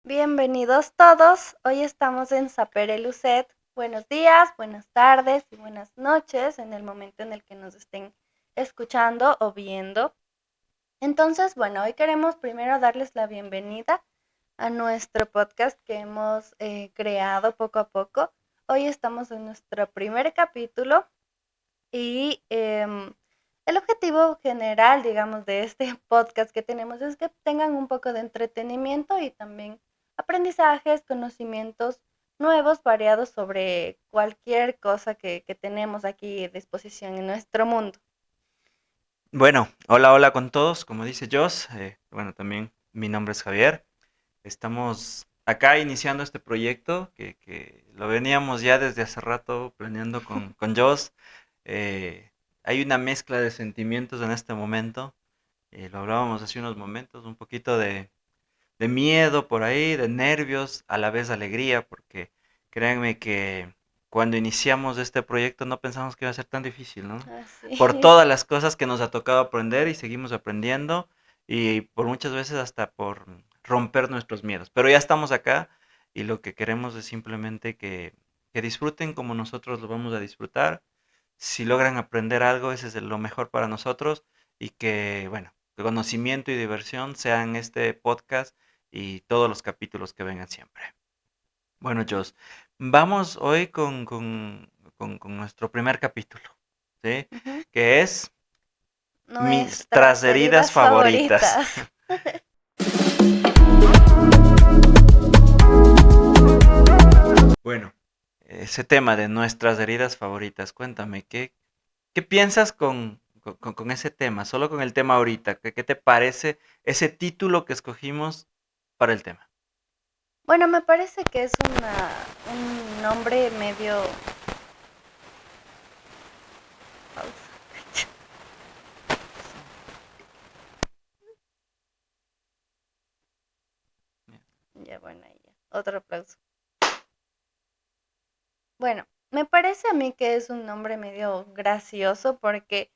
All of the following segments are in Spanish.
Bienvenidos todos. Hoy estamos en Sapere Lucet. Buenos días, buenas tardes y buenas noches en el momento en el que nos estén escuchando o viendo. Entonces, bueno, hoy queremos primero darles la bienvenida a nuestro podcast que hemos creado poco a poco. Hoy estamos en nuestro primer capítulo y el objetivo general, digamos, de este podcast que tenemos es que tengan un poco de entretenimiento y también aprendizajes, conocimientos nuevos, variados sobre cualquier cosa que tenemos aquí a disposición en nuestro mundo. Bueno, hola, hola con todos, como dice Jos. Bueno, también mi nombre es Javier. Estamos acá iniciando este proyecto que lo veníamos ya desde hace rato planeando con Jos. Eh, Hay una mezcla de sentimientos en este momento. Lo hablábamos hace unos momentos, un poquito de miedo por ahí, de nervios, a la vez alegría, porque créanme que cuando iniciamos este proyecto no pensamos que iba a ser tan difícil, ¿no? Por Así. todas las cosas que nos ha tocado aprender y seguimos aprendiendo y por muchas veces hasta por romper nuestros miedos. Pero ya estamos acá y lo que queremos es simplemente que disfruten como nosotros lo vamos a disfrutar. Si logran aprender algo, ese es lo mejor para nosotros y que, bueno, que conocimiento y diversión sean este podcast y todos los capítulos que vengan siempre. Bueno, Jos, vamos hoy con nuestro primer capítulo, ¿sí? Ujú. Que es mis Nuestras heridas heridas favoritas. favoritas. Bueno, ese tema de nuestras heridas favoritas, cuéntame, ¿qué piensas con ese tema? Solo con el tema ahorita, ¿qué te parece ese título que escogimos para el tema? Bueno, me parece que es un nombre medio... Pausa. Ya, bueno, ahí ya. Otro aplauso. Bueno, me parece a mí que es un nombre medio gracioso porque,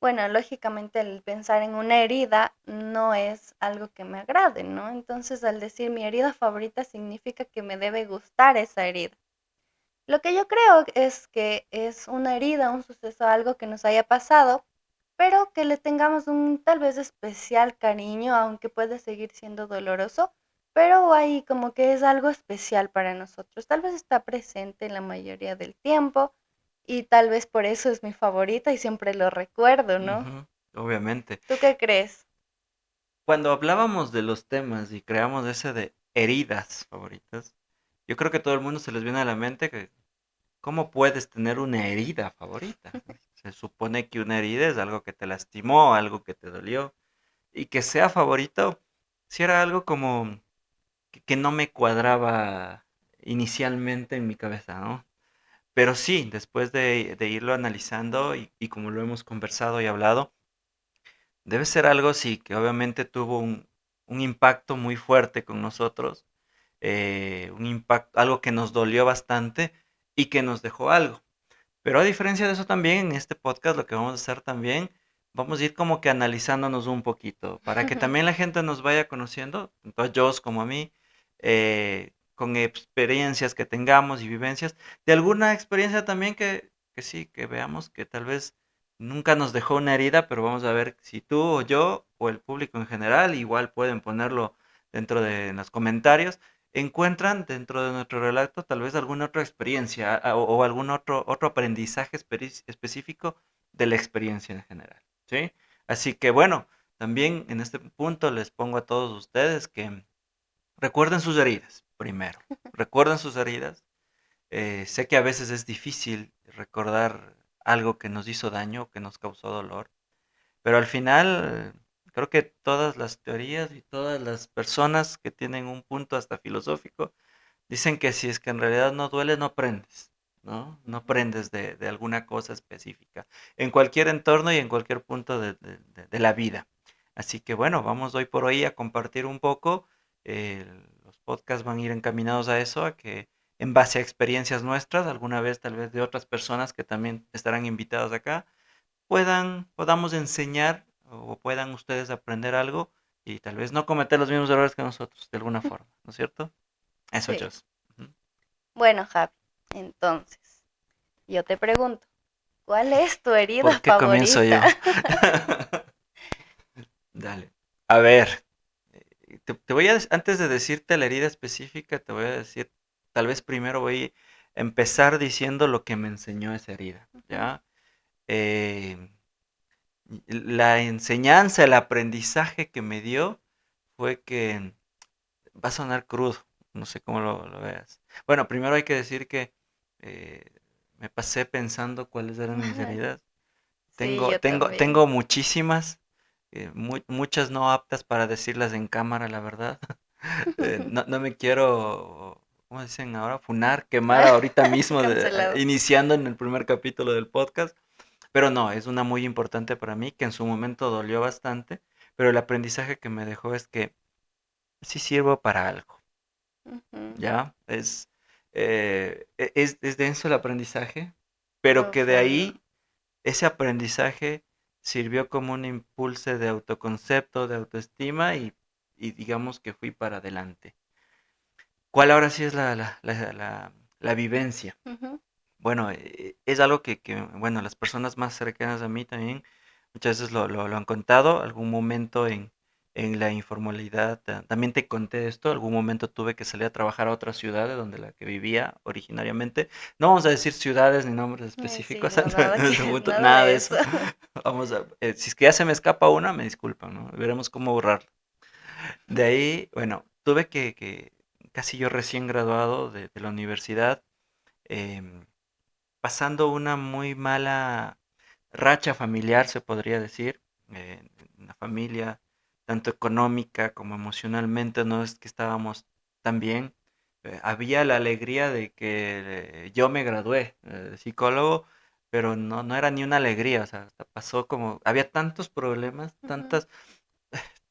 bueno, lógicamente el pensar en una herida no es algo que me agrade, ¿no? Entonces, al decir mi herida favorita significa que me debe gustar esa herida. Lo que yo creo es que es una herida, un suceso, algo que nos haya pasado, pero que le tengamos un tal vez especial cariño, aunque puede seguir siendo doloroso, pero ahí como que es algo especial para nosotros. Tal vez está presente la mayoría del tiempo y tal vez por eso es mi favorita y siempre lo recuerdo, ¿no? Ujú, obviamente. ¿Tú qué crees? Cuando hablábamos de los temas y creamos ese de heridas favoritas, yo creo que todo el mundo se les viene a la mente que ¿cómo puedes tener una herida favorita? Se supone que una herida es algo que te lastimó, algo que te dolió, y que sea favorito, si era algo como que no me cuadraba inicialmente en mi cabeza, ¿no? Pero sí, después de irlo analizando y como lo hemos conversado y hablado, debe ser algo, sí, que obviamente tuvo un impacto muy fuerte con nosotros, un impacto, algo que nos dolió bastante y que nos dejó algo. Pero a diferencia de eso también, en este podcast lo que vamos a hacer también, vamos a ir como que analizándonos un poquito, para que también la gente nos vaya conociendo, tanto a Joss como a mí, con experiencias que tengamos y vivencias, de alguna experiencia también que sí, que veamos que tal vez nunca nos dejó una herida, pero vamos a ver si tú o yo o el público en general, igual pueden ponerlo dentro de los comentarios, encuentran dentro de nuestro relato tal vez alguna otra experiencia o algún otro aprendizaje específico de la experiencia en general, ¿sí? Así que bueno, también en este punto les pongo a todos ustedes que recuerden sus heridas, primero, recuerden sus heridas. Sé que a veces es difícil recordar algo que nos hizo daño, que nos causó dolor, pero al final, creo que todas las teorías y todas las personas que tienen un punto hasta filosófico dicen que si es que en realidad no duele, no aprendes, ¿no? No Ujú. aprendes de alguna cosa específica, en cualquier entorno y en cualquier punto de la vida. Así que bueno, vamos hoy por hoy a compartir un poco. eh, los podcasts van a ir encaminados a eso, a que en base a experiencias nuestras, alguna vez tal vez de otras personas que también estarán invitadas acá, podamos enseñar o puedan ustedes aprender algo y tal vez no cometer los mismos errores que nosotros, de alguna forma, ¿no es cierto? Eso, Sí. Jos. Ujú. Bueno, Javi, entonces, yo te pregunto, ¿cuál es tu herida ¿Por qué comienzo favorita? yo? Dale. A ver, te voy a, antes de decirte la herida específica, te voy a decir, tal vez primero voy a empezar diciendo lo que me enseñó esa herida, Ujú. ¿ya? Eh, la enseñanza, el aprendizaje que me dio fue que va a sonar crudo, no sé cómo lo veas. Bueno, primero hay que decir que eh, me pasé pensando cuáles eran mis heridas. Sí, yo Tengo también. muchísimas, muchas no aptas para decirlas en cámara, la verdad. No me quiero, ¿cómo dicen ahora? Funar, quemar ahorita mismo, Cancelado. iniciando en el primer capítulo del podcast. Pero no, es una muy importante para mí, que en su momento dolió bastante, pero el aprendizaje que me dejó es que sí sirvo para algo, Ujú. ¿ya? Es denso el aprendizaje, pero que de Profundo. ahí ese aprendizaje sirvió como un impulso de autoconcepto, de autoestima y digamos que fui para adelante. ¿Cuál ahora sí es la vivencia? Ujú. Bueno, es algo bueno, las personas más cercanas a mí también muchas veces lo han contado, algún momento en la informalidad, también te conté esto, algún momento tuve que salir a trabajar a otra ciudad de donde la que vivía originariamente. No vamos a decir ciudades ni nombres Sí, específicos no, nada en que, este punto, nada nada de de eso. eso. Si es que ya se me escapa una, me disculpan, ¿no? Veremos cómo borrarla. De ahí, bueno, tuve que casi yo recién graduado de la universidad, em, pasando una muy mala racha familiar, se podría decir, una familia, tanto económica como emocionalmente, no es que estábamos tan bien. Había la alegría de que yo me gradué de psicólogo, pero no era ni una alegría, o sea, hasta pasó como, había tantos problemas, Ujú.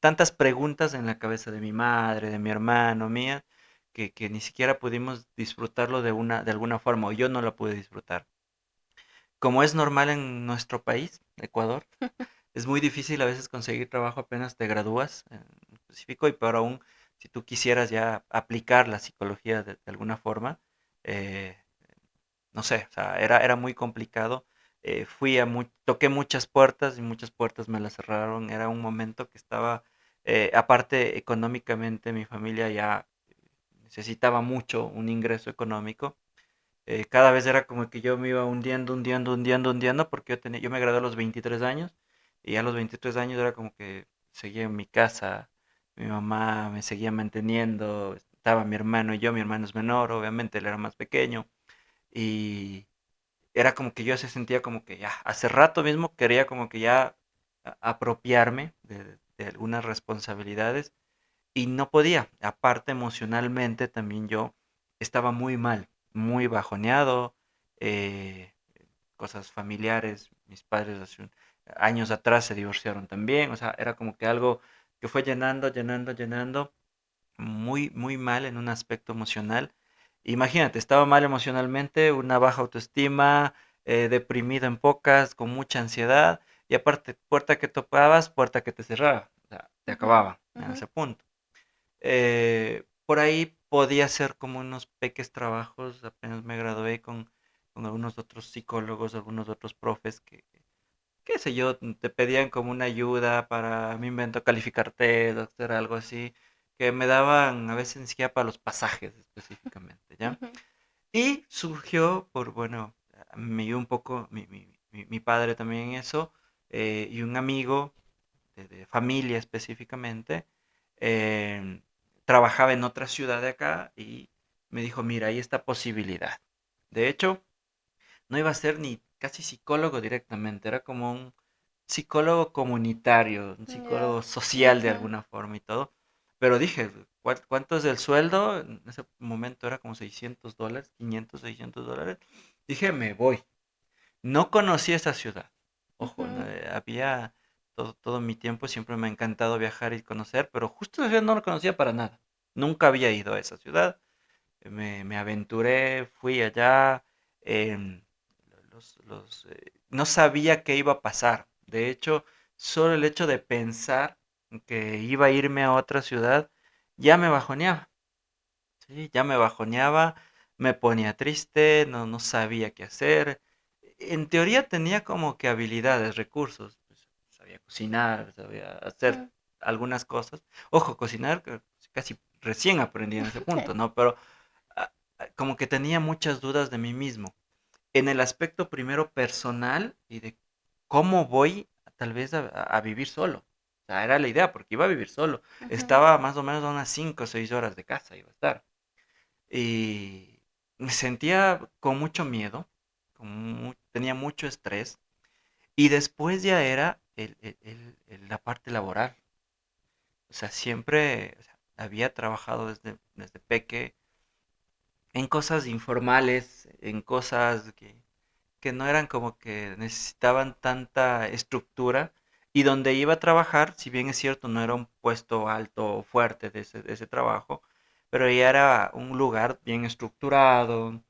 tantas preguntas en la cabeza de mi madre, de mi hermano, mía, que ni siquiera pudimos disfrutarlo de alguna forma, o yo no lo pude disfrutar. Como es normal en nuestro país, Ecuador, es muy difícil a veces conseguir trabajo apenas te gradúas en específico y peor aún si tú quisieras ya aplicar la psicología de alguna forma, eh, no sé, o sea, era muy complicado. Toqué muchas puertas y muchas puertas me las cerraron. Era un momento que estaba, aparte económicamente, mi familia ya necesitaba mucho un ingreso económico. Cada vez era como que yo me iba hundiendo, hundiendo, hundiendo, hundiendo, porque yo me gradué a los 23 años y a los 23 años era como que seguía en mi casa, mi mamá me seguía manteniendo, estaba mi hermano y yo, mi hermano es menor, obviamente él era más pequeño y era como que yo se sentía como que ya, hace rato mismo quería como que ya apropiarme de algunas responsabilidades y no podía. Aparte, emocionalmente también yo estaba muy mal, muy bajoneado, eh, cosas familiares. Mis padres años atrás se divorciaron también, o sea, era como que algo que fue llenando, llenando, llenando, muy, muy mal en un aspecto emocional. Imagínate, estaba mal emocionalmente, una baja autoestima, deprimido en pocas, con mucha ansiedad, y aparte, puerta que topabas, puerta que te cerraba, o sea, te Ujú, acababa en ujú, ese punto. Por ahí podía hacer como unos peques trabajos, apenas me gradué con algunos otros psicólogos, algunos otros profes que, qué sé yo, te pedían como una ayuda para, me invento, calificar test, hacer algo así, que me daban a veces ni siquiera para los pasajes específicamente, ¿ya? ujú, Y surgió bueno, me ayudó un poco mi padre también en eso, y un amigo de familia específicamente, em, trabajaba en otra ciudad de acá y me dijo, mira, hay esta posibilidad. De hecho, no iba a ser ni casi psicólogo directamente, era como un psicólogo comunitario, un ya, psicólogo social de ujú, alguna forma y todo. Pero dije, ¿cuánto es el sueldo? En ese momento era como $600, 500, $600. Dije, me voy. No conocí esa ciudad. Ojo, no, ujú, había todo mi tiempo, siempre me ha encantado viajar y conocer, pero justo esa ciudad no la conocía para nada. Nunca había ido a esa ciudad. Me aventuré, fui allá. em, no sabía qué iba a pasar. De hecho, solo el hecho de pensar que iba a irme a otra ciudad, ya me bajoneaba, ¿sí? Ya me bajoneaba, me ponía triste, no sabía qué hacer. En teoría tenía como que habilidades, recursos, pues, sabía cocinar, sabía hacer Mm, algunas cosas. Ojo, cocinar casi recién aprendí en ese punto, ¿no? Pero como que tenía muchas dudas de mí mismo. En el aspecto primero personal y de cómo voy tal vez a vivir solo. O sea, era la idea, porque iba a vivir solo. ujú, Estaba más o menos a unas 5 o 6 horas de casa, iba a estar. Y me sentía con mucho miedo, tenía mucho estrés. Y después ya era la parte laboral. O sea, siempre o sea, había trabajado desde peque en cosas informales, en cosas que no eran como que necesitaban tanta estructura y donde iba a trabajar, si bien es cierto, no era un puesto alto o fuerte de ese trabajo, pero ya era un lugar bien estructurado,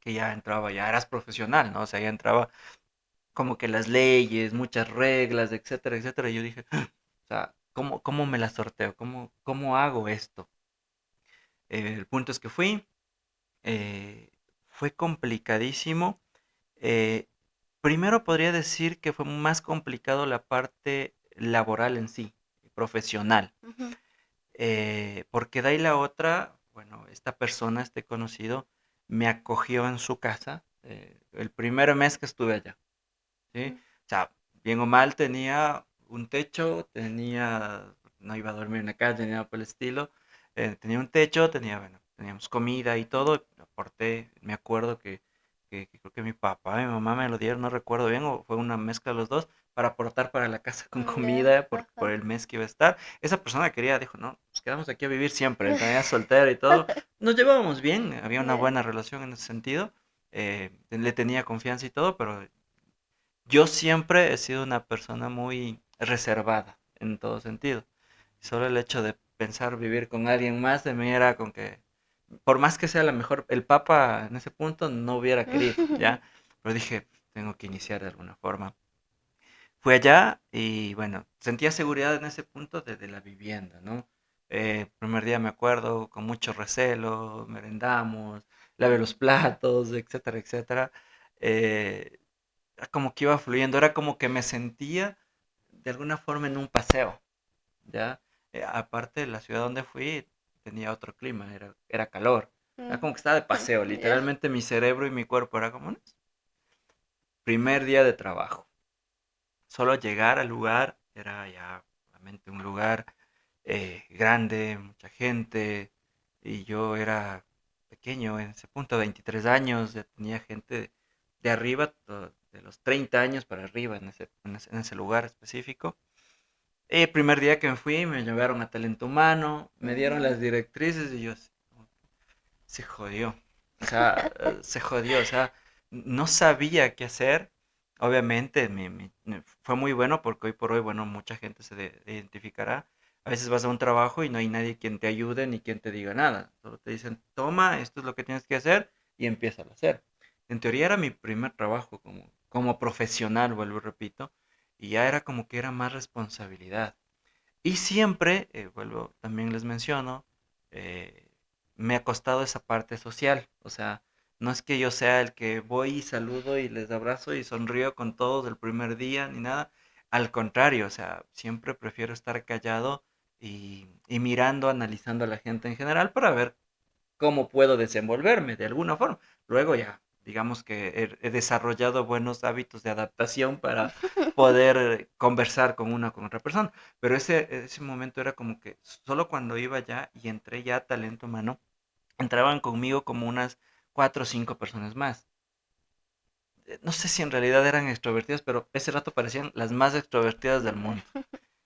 que ya entraba, ya eras profesional, ¿no? O sea, ya entraba como que las leyes, muchas reglas, etcétera, etcétera. Y yo dije, o sea, ¿cómo me la sorteo? ¿Cómo hago esto? El punto es que eh, fue complicadísimo. Eh, Primero podría decir que fue más complicado la parte laboral en sí, profesional, ujú. porque de ahí la otra, bueno, esta persona, este conocido, me acogió en su casa el primer mes que estuve allá, ¿sí? Mm, O sea, bien o mal tenía un techo, no iba a dormir en la calle ni nada por el estilo, tenía un techo, bueno, teníamos comida y todo, aporté, me acuerdo que creo que mi papá y mi mamá me lo dieron, no recuerdo bien, o fue una mezcla de los dos, para aportar para la casa con Ya, comida, porque por ajá. el mes que iba a estar. Esa persona dijo, no, nos quedamos aquí a vivir siempre, él también soltero y todo. Nos llevábamos bien, había una Ya. buena relación en ese sentido, le tenía confianza y todo, pero yo siempre he sido una persona muy reservada en todo sentido. Solo el hecho de pensar vivir con alguien más de mí era con que, por más que sea la mejor, el Papa en ese punto no hubiera querido, ¿ya? Pero dije, tengo que iniciar de alguna forma. Fui allá y bueno, sentía seguridad en ese punto de la vivienda, ¿no? Primer día me acuerdo con mucho recelo, merendamos, lavé los platos, etcétera, etcétera. Eh, Como que iba fluyendo, era como que me sentía de alguna forma en un paseo, ¿ya? Aparte, la ciudad donde fui tenía otro clima, era calor. Era Mm, como que estaba de paseo, ya. literalmente mi cerebro y mi cuerpo era como, "No, primer día de trabajo. Solo llegar al lugar, era ya realmente un lugar grande, mucha gente, y yo era pequeño en ese punto, 23 años, ya tenía gente de arriba, de los 30 años para arriba en ese lugar específico. El primer día que me fui, me llevaron a talento humano, me dieron Ujú. las directrices y yo así, se jodió. O sea, se jodió. O sea, no sabía qué hacer. Obviamente fue muy bueno porque hoy por hoy, bueno, mucha gente identificará. A veces vas a un trabajo y no hay nadie quien te ayude ni quien te diga nada. Solo te dicen, toma, esto es lo que tienes que hacer y empieza a hacer. En teoría era mi primer trabajo como profesional, vuelvo y repito, y ya era como que era más responsabilidad. Y siempre, vuelvo, también les menciono, eh, me ha costado esa parte social. O sea, no es que yo sea el que voy y saludo y les abrazo y sonrío con todos el primer día ni nada. Al contrario, o sea, siempre prefiero estar callado y mirando, analizando a la gente en general para ver cómo puedo desenvolverme de alguna forma. Luego ya, digamos que he desarrollado buenos hábitos de adaptación para poder conversar con una con otra persona. Pero ese momento era como que solo cuando iba ya y entré ya a talento humano, entraban conmigo como unas 4 o 5 personas más. No sé si en realidad eran extrovertidas, pero ese rato parecían las más extrovertidas del mundo.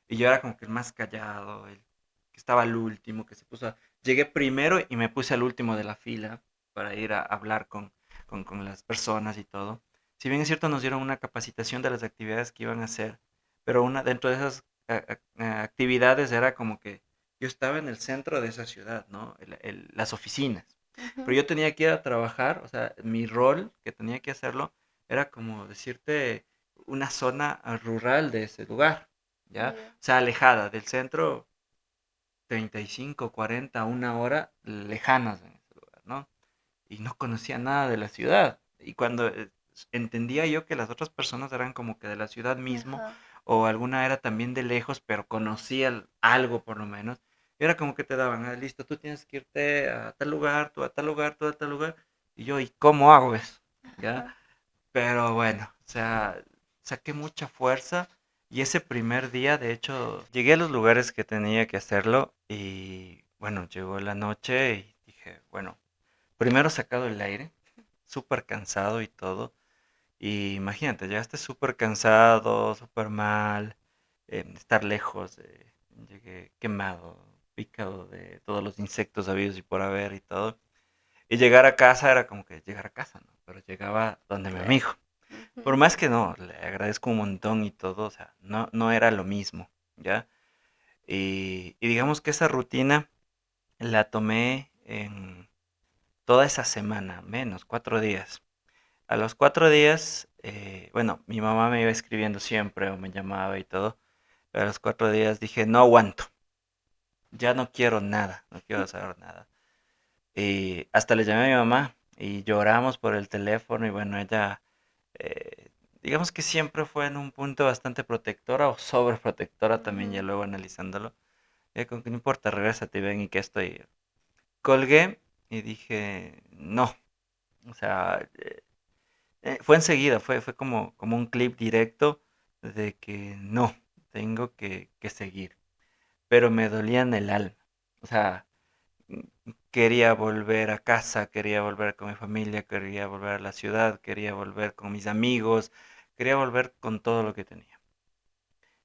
Y yo era como que el más callado, el que estaba al último, que se puso Llegué primero y me puse al último de la fila para ir a hablar con las personas y todo. Si bien es cierto, nos dieron una capacitación de las actividades que iban a hacer, pero dentro de esas actividades era como que yo estaba en el centro de esa ciudad, ¿no? Las oficinas. Pero Ujú. yo tenía que ir a trabajar, o sea, mi rol que tenía que hacerlo era como decirte una zona rural de ese lugar. ¿ya? Ya. O sea, alejada del centro, 35, 40, una hora lejanas en ese lugar, ¿no? Y no conocía nada de la ciudad. Y cuando entendía yo que las otras personas eran como que de la ciudad mismo, Ajá. o alguna era también de lejos, pero conocía algo por lo menos, era como que te daban, ah, listo, tú tienes que irte a tal lugar, tú a tal lugar, tú a tal lugar. Y yo, ¿y cómo hago eso? ¿Ya? Ajá. Pero bueno, o sea, saqué mucha fuerza y ese primer día, de hecho, llegué a los lugares que tenía que hacerlo y bueno, llegó la noche y dije, bueno, primero sacado el aire, súper cansado y todo. Y imagínate, llegaste súper cansado, súper mal, estar lejos, llegué quemado, picado de todos los insectos habidos y por haber y todo. Y llegar a casa era como que llegar a casa, ¿no? Pero llegaba donde mi Claro. amigo. Por Ujú. más que no, le agradezco un montón y todo, o sea, no era lo mismo, ¿ya? Y digamos que esa rutina la tomé en toda esa semana, menos 4 días. A los 4 días, bueno, mi mamá me iba escribiendo siempre o me llamaba y todo, pero a los 4 días dije, no aguanto, ya no quiero nada, no quiero saber nada. Y hasta le llamé a mi mamá y lloramos por el teléfono y bueno, ella, eh, digamos que siempre fue en un punto bastante protectora o sobreprotectora también, ya Ujú. luego analizándolo. Con que no importa, regrésate y ven y que estoy. Colgué y dije, no, o sea, fue enseguida, fue como un clip directo de que no, tengo que seguir. Pero me dolía en el alma. O sea, quería volver a casa, quería volver con mi familia, quería volver a la ciudad, quería volver con mis amigos, quería volver con todo lo que tenía.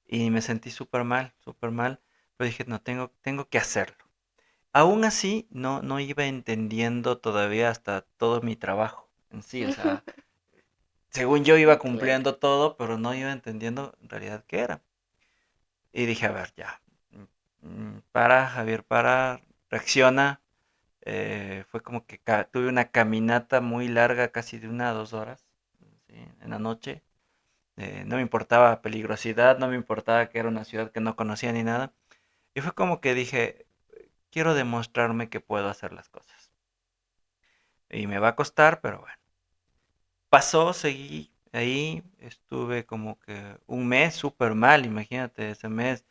Y me sentí súper mal, pero dije, no, tengo que hacerlo. Aún así, no iba entendiendo todavía hasta todo mi trabajo en sí, o sea, según yo iba Claro. cumpliendo todo, pero no iba entendiendo en realidad qué era. Y dije, a ver, ya, para, Javier, para, reacciona. Fue como que tuve una caminata muy larga, casi de 1 a 2 horas, ¿sí? En la noche. No me importaba peligrosidad, no me importaba que era una ciudad que no conocía ni nada. Y fue como que dije, quiero demostrarme que puedo hacer las cosas. Y me va a costar, pero bueno. Pasó, seguí ahí, estuve como que un mes súper mal, imagínate, ese mes,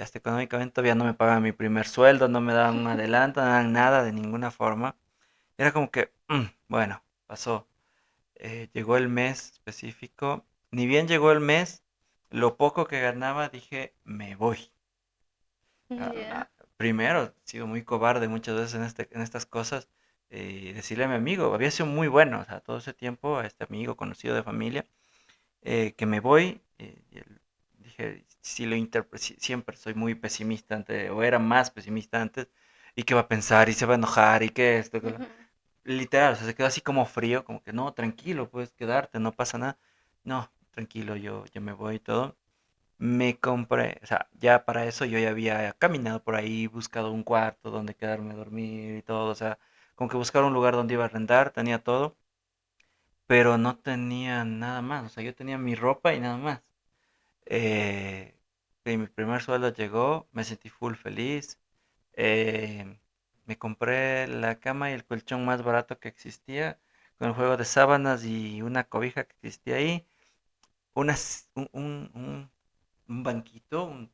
hasta económicamente todavía no me pagaban mi primer sueldo, no me daban un adelanto, no me daban nada de ninguna forma. Era como que, bueno, pasó. Llegó el mes específico, ni bien llegó el mes, lo poco que ganaba dije, me voy. Ya. Primero, he sido muy cobarde muchas veces en estas cosas. Decirle a mi amigo, había sido muy bueno, o sea, todo ese tiempo, a este amigo conocido de familia, que me voy. Y dije, si siempre soy muy pesimista o era más pesimista antes, y qué va a pensar, y se va a enojar, y qué esto, que Ujú. literal, o sea, se quedó así como frío, como que no, tranquilo, puedes quedarte, no pasa nada. No, tranquilo, yo me voy y todo. Me compré, o sea, ya para eso yo ya había caminado por ahí, buscado un cuarto donde quedarme a dormir y todo, o sea, como que buscar un lugar donde iba a rentar, tenía todo, pero no tenía nada más, o sea, yo tenía mi ropa y nada más. Eh, y mi primer sueldo llegó, me sentí full feliz, eh, me compré la cama y el colchón más barato que existía, con el juego de sábanas y una cobija que existía ahí, un banquito,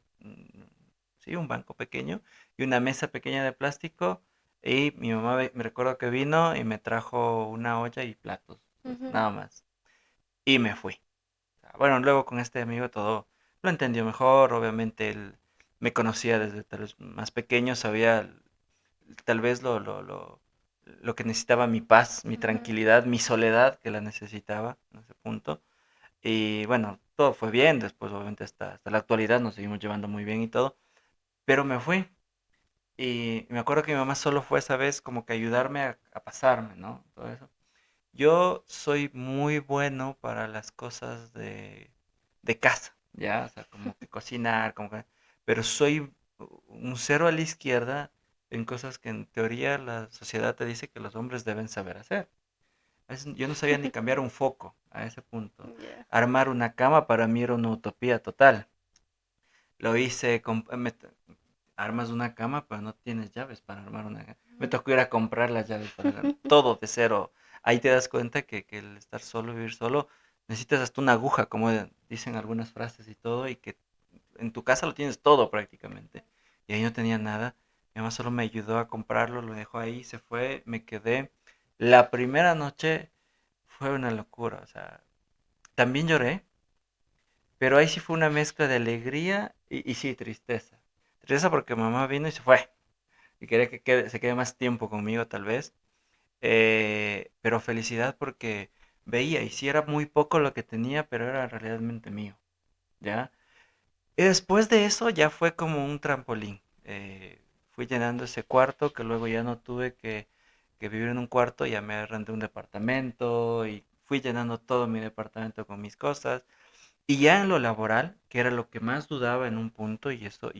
sí, un banco pequeño y una mesa pequeña de plástico. Y mi mamá me recuerdo que vino y me trajo una olla y platos, pues, Ujú. nada más. Y me fui. Bueno, luego con este amigo todo lo entendió mejor. Obviamente él me conocía desde tal vez más pequeño, sabía tal vez lo que necesitaba mi paz, mi Ujú. tranquilidad, mi soledad, que la necesitaba en ese punto. Y bueno, todo fue bien, después obviamente hasta la actualidad nos seguimos llevando muy bien y todo, pero me fui. Y me acuerdo que mi mamá solo fue esa vez como que ayudarme a pasarme, ¿no? Todo eso. Yo soy muy bueno para las cosas de casa, ¿ya? O sea, como que cocinar, pero soy un cero a la izquierda en cosas que en teoría la sociedad te dice que los hombres deben saber hacer. Yo no sabía ni cambiar un foco a ese punto. Ya. Armar una cama para mí era una utopía total. Lo hice, armas una cama, pero no tienes llaves para armar una cama. Me tocó ir a comprar las llaves para todo de cero. Ahí te das cuenta que el estar solo, vivir solo, necesitas hasta una aguja, como dicen algunas frases y todo, y que en tu casa lo tienes todo prácticamente. Y ahí no tenía nada. Mi mamá solo me ayudó a comprarlo, lo dejó ahí, se fue, me quedé. La primera noche fue una locura, o sea, también lloré, pero ahí sí fue una mezcla de alegría y sí, tristeza. Tristeza porque mamá vino y se fue. Y quería que se quede más tiempo conmigo, tal vez. Pero felicidad porque veía, y sí era muy poco lo que tenía, pero era realmente mío, ¿ya? Y después de eso ya fue como un trampolín. Fui llenando ese cuarto que luego ya no tuve que vivir en un cuarto, ya me renté un departamento y fui llenando todo mi departamento con mis cosas. Y ya en lo laboral, que era lo que más dudaba en un punto, y eso,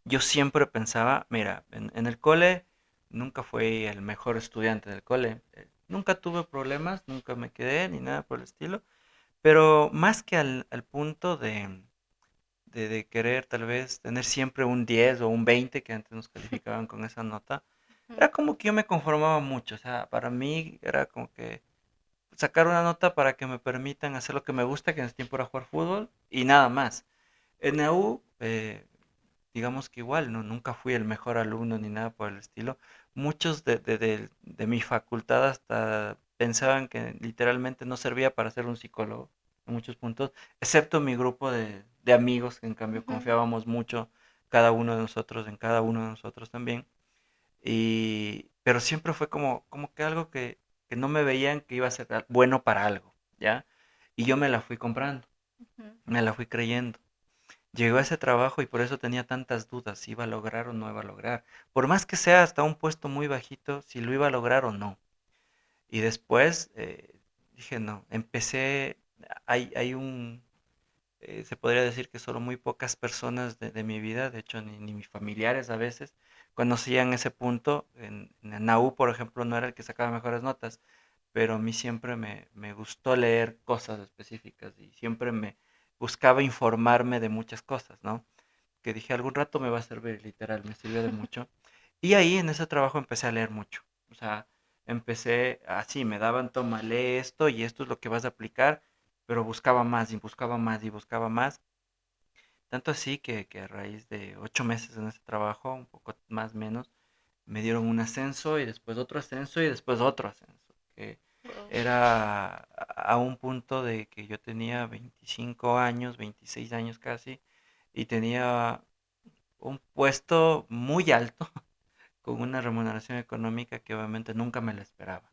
yo siempre pensaba, mira, en el cole nunca fui el mejor estudiante del cole, nunca tuve problemas, nunca me quedé ni nada por el estilo, pero más que al punto de querer tal vez tener siempre un 10 o un 20 que antes nos calificaban con esa nota, Ujú, era como que yo me conformaba mucho, o sea, para mí era como que sacar una nota para que me permitan hacer lo que me gusta, que en ese tiempo era jugar fútbol, y nada más. En la U, digamos que igual, no, nunca fui el mejor alumno ni nada por el estilo. Muchos de mi facultad hasta pensaban que literalmente no servía para ser un psicólogo en muchos puntos, excepto mi grupo de amigos, que en cambio ujú, confiábamos mucho cada uno de nosotros, en cada uno de nosotros también. Pero siempre fue como que algo que no me veían que iba a ser bueno para algo, ¿ya? Y yo me la fui comprando, ujú, me la fui creyendo. Llegó a ese trabajo y por eso tenía tantas dudas si iba a lograr o no iba a lograr. Por más que sea hasta un puesto muy bajito, si lo iba a lograr o no. Y después dije, no, empecé, hay se podría decir que solo muy pocas personas de mi vida, de hecho ni mis familiares a veces, conocían ese punto. En la NAU, por ejemplo, no era el que sacaba mejores notas, pero a mí siempre me gustó leer cosas específicas y siempre me buscaba informarme de muchas cosas, ¿no? Que dije, algún rato me va a servir, literal, me sirvió de mucho. Y ahí en ese trabajo empecé a leer mucho. O sea, empecé así, me daban, toma, lee esto y esto es lo que vas a aplicar, pero buscaba más y buscaba más y buscaba más. Tanto así que a raíz de 8 meses en ese trabajo, un poco más o menos, me dieron un ascenso y después otro ascenso y después otro ascenso. Que wow, era a un punto de que yo tenía 25 años, 26 años casi, y tenía un puesto muy alto con una remuneración económica que obviamente nunca me la esperaba.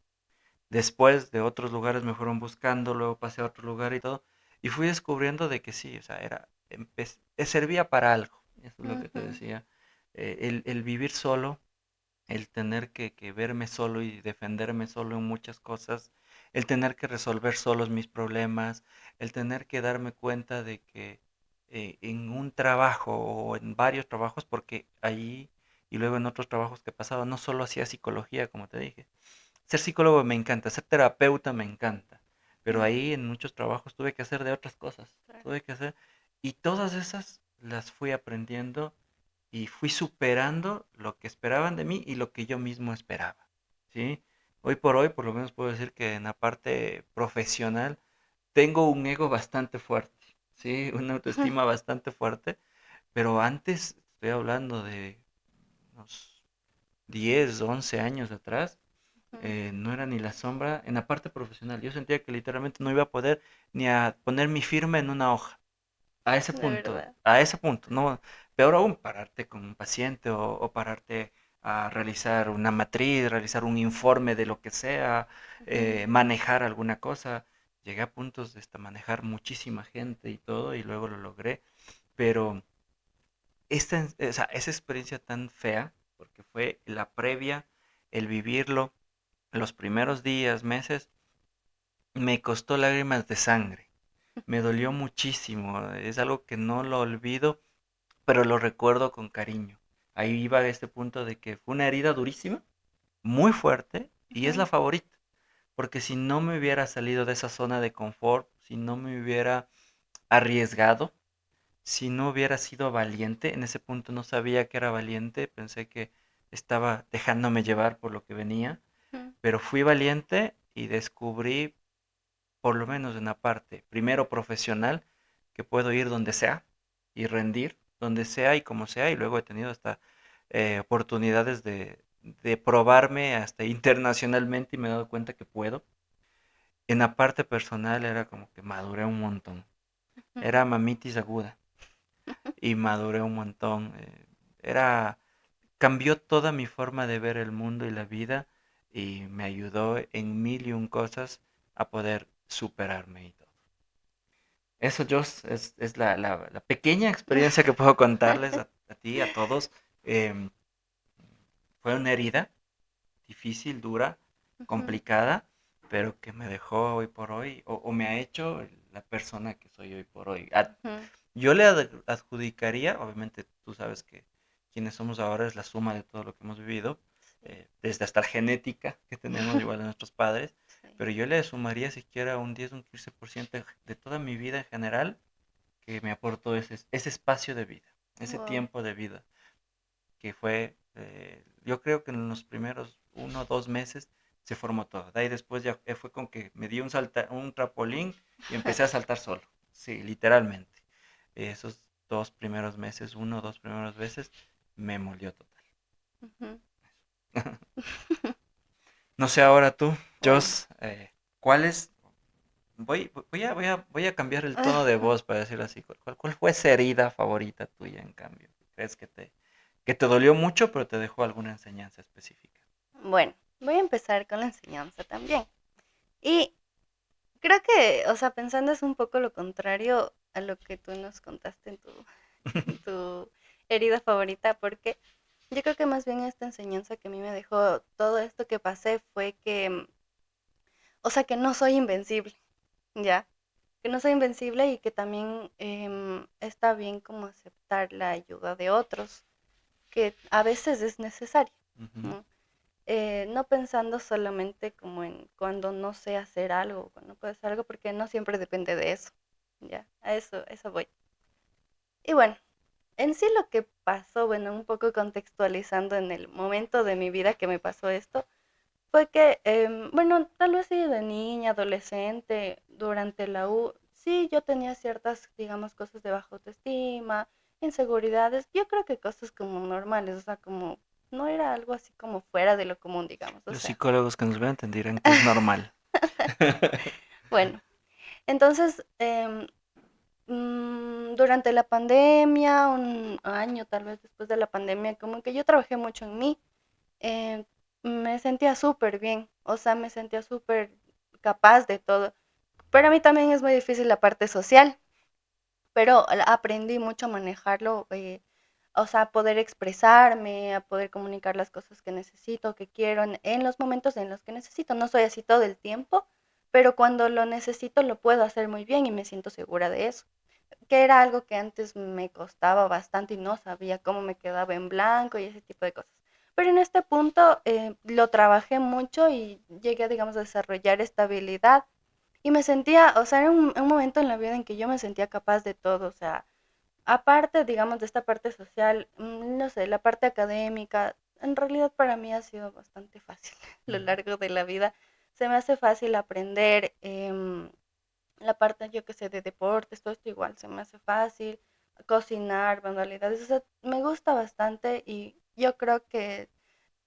Después de otros lugares me fueron buscando, luego pasé a otro lugar y todo, y fui descubriendo de que sí, o sea, servía para algo, eso es lo que te ujú, decía. El vivir solo, el tener que verme solo y defenderme solo en muchas cosas, el tener que resolver solos mis problemas, el tener que darme cuenta de que en un trabajo o en varios trabajos, porque allí y luego en otros trabajos que pasaba, no solo hacía psicología, como te dije. Ser psicólogo me encanta, ser terapeuta me encanta, pero ujú, ahí en muchos trabajos tuve que hacer de otras cosas, claro. tuve que hacer, y todas esas las fui aprendiendo y fui superando lo que esperaban de mí y lo que yo mismo esperaba, ¿sí? Hoy por hoy, por lo menos puedo decir que en la parte profesional tengo un ego bastante fuerte, ¿sí? Una autoestima bastante fuerte, pero antes, estoy hablando de unos 10 11 años atrás, Ujú, no era ni la sombra en la parte profesional. Yo sentía que literalmente no iba a poder ni a poner mi firma en una hoja. de verdad. A ese punto, no, peor aún, pararte con un paciente o pararte a realizar una matriz, realizar un informe de lo que sea, Ujú, manejar alguna cosa. Llegué a puntos de hasta manejar muchísima gente y todo, y luego lo logré, pero o sea, esa experiencia tan fea, porque fue la previa, el vivirlo, los primeros días, meses, me costó lágrimas de sangre. Me dolió muchísimo. Es algo que no lo olvido, pero lo recuerdo con cariño. Ahí iba a este punto de que fue una herida durísima, muy fuerte, y es la ujú, favorita. Porque si no me hubiera salido de esa zona de confort, si no me hubiera arriesgado, si no hubiera sido valiente, en ese punto no sabía que era valiente, pensé que estaba dejándome llevar por lo que venía, Ujú, pero fui valiente y descubrí, por lo menos en una parte, primero profesional, que puedo ir donde sea y rendir donde sea y como sea, y luego he tenido hasta oportunidades de probarme hasta internacionalmente y me he dado cuenta que puedo. En la parte personal era como que maduré un montón. ujú, Era mamitis aguda y maduré un montón. Era, cambió toda mi forma de ver el mundo y la vida y me ayudó en mil y un cosas a poder superarme y todo. Eso, Joss, es la pequeña experiencia que puedo contarles a ti, a todos. Em, Fue una herida difícil, dura, ujú, complicada, pero que me dejó hoy por hoy, o me ha hecho la persona que soy hoy por hoy. ujú. Yo le adjudicaría, obviamente tú sabes que quienes somos ahora es la suma de todo lo que hemos vivido, Sí. desde hasta la genética que tenemos igual de nuestros padres, Sí. pero yo le sumaría siquiera un 10 un 15% de toda mi vida en general que me aportó ese espacio de vida, ese Wow. tiempo de vida, que fue, yo creo que en los primeros 1 o 2 meses se formó todo. De ahí después ya fue con que me di un trampolín y empecé a saltar solo. Sí, literalmente. Esos 2 primeros meses, 1 o 2 primeros meses, me molió total. Ujú. No sé ahora tú, Bueno. Jos, ¿cuál es? Voy a cambiar el tono de voz para decirlo así. ¿Cuál fue esa herida favorita tuya, en cambio? ¿Crees que te dolió mucho, pero te dejó alguna enseñanza específica? Bueno, voy a empezar con la enseñanza también. Y creo que, o sea, pensando es un poco lo contrario a lo que tú nos contaste en tu herida favorita, porque yo creo que más bien esta enseñanza que a mí me dejó todo esto que pasé fue que, o sea, que no soy invencible, ¿ya? Que no soy invencible y que también está bien como aceptar la ayuda de otros, que a veces es necesaria, Ujú. ¿no? No pensando solamente como en cuando no sé hacer algo, cuando no puedo hacer algo, porque no siempre depende de eso, ¿ya? A eso voy. Y bueno, en sí lo que pasó, bueno, un poco contextualizando en el momento de mi vida que me pasó esto, fue que, bueno, tal vez sí de niña, adolescente, durante la U, sí yo tenía ciertas, digamos, cosas de baja autoestima, inseguridades, yo creo que cosas como normales, o sea, como no era algo así como fuera de lo común, digamos, o Los sea. psicólogos que nos vean entenderán que es normal. Bueno, entonces, durante la pandemia, un año tal vez después de la pandemia, como que yo trabajé mucho en mí, eh, me sentía súper bien, o sea, me sentía súper capaz de todo. Pero a mí también es muy difícil la parte social, pero aprendí mucho a manejarlo, o sea, a poder expresarme, a poder comunicar las cosas que necesito, que quiero, en los momentos en los que necesito. No soy así todo el tiempo, pero cuando lo necesito lo puedo hacer muy bien y me siento segura de eso, que era algo que antes me costaba bastante y no sabía cómo me quedaba en blanco y ese tipo de cosas. Pero en este punto lo trabajé mucho y llegué, digamos, a desarrollar estabilidad y me sentía, o sea, era un momento en la vida en que yo me sentía capaz de todo, o sea, aparte, digamos, de esta parte social, no sé, la parte académica, en realidad para mí ha sido bastante fácil a lo largo de la vida. Se me hace fácil aprender, la parte, yo que sé, de deportes, todo esto igual, se me hace fácil, cocinar, manualidades, o sea, me gusta bastante y yo creo que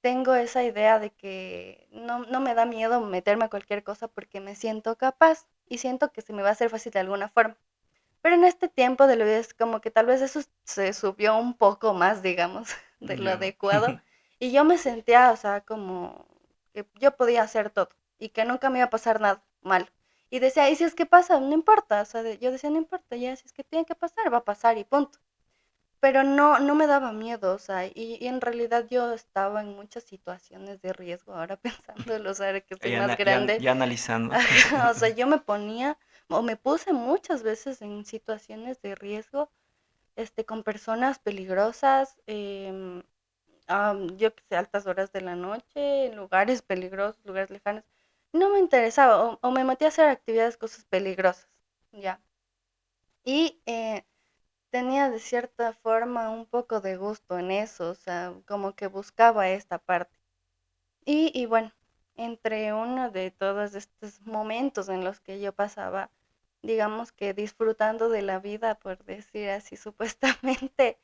tengo esa idea de que no me da miedo meterme a cualquier cosa porque me siento capaz y siento que se me va a hacer fácil de alguna forma. Pero en este tiempo de la vida es como que tal vez eso se subió un poco más, digamos, de lo Ya. adecuado. Y yo me sentía, o sea, como que yo podía hacer todo y que nunca me iba a pasar nada malo. Y decía, ¿y si es que pasa? No importa. O sea, yo decía, no importa, ya si es que tiene que pasar, va a pasar y punto. Pero no me daba miedo, o sea, y en realidad yo estaba en muchas situaciones de riesgo, ahora pensándolo, o sea, ahora que soy Ya, más grande, ya analizando. o sea, yo me ponía o me puse muchas veces en situaciones de riesgo, con personas peligrosas, yo que sé, altas horas de la noche, en lugares peligrosos, lugares lejanos. No me interesaba, o me metí a hacer actividades, cosas peligrosas, ya. Y tenía de cierta forma un poco de gusto en eso, o sea, como que buscaba esta parte. Y bueno, entre uno de todos estos momentos en los que yo pasaba, digamos que disfrutando de la vida, por decir así, supuestamente,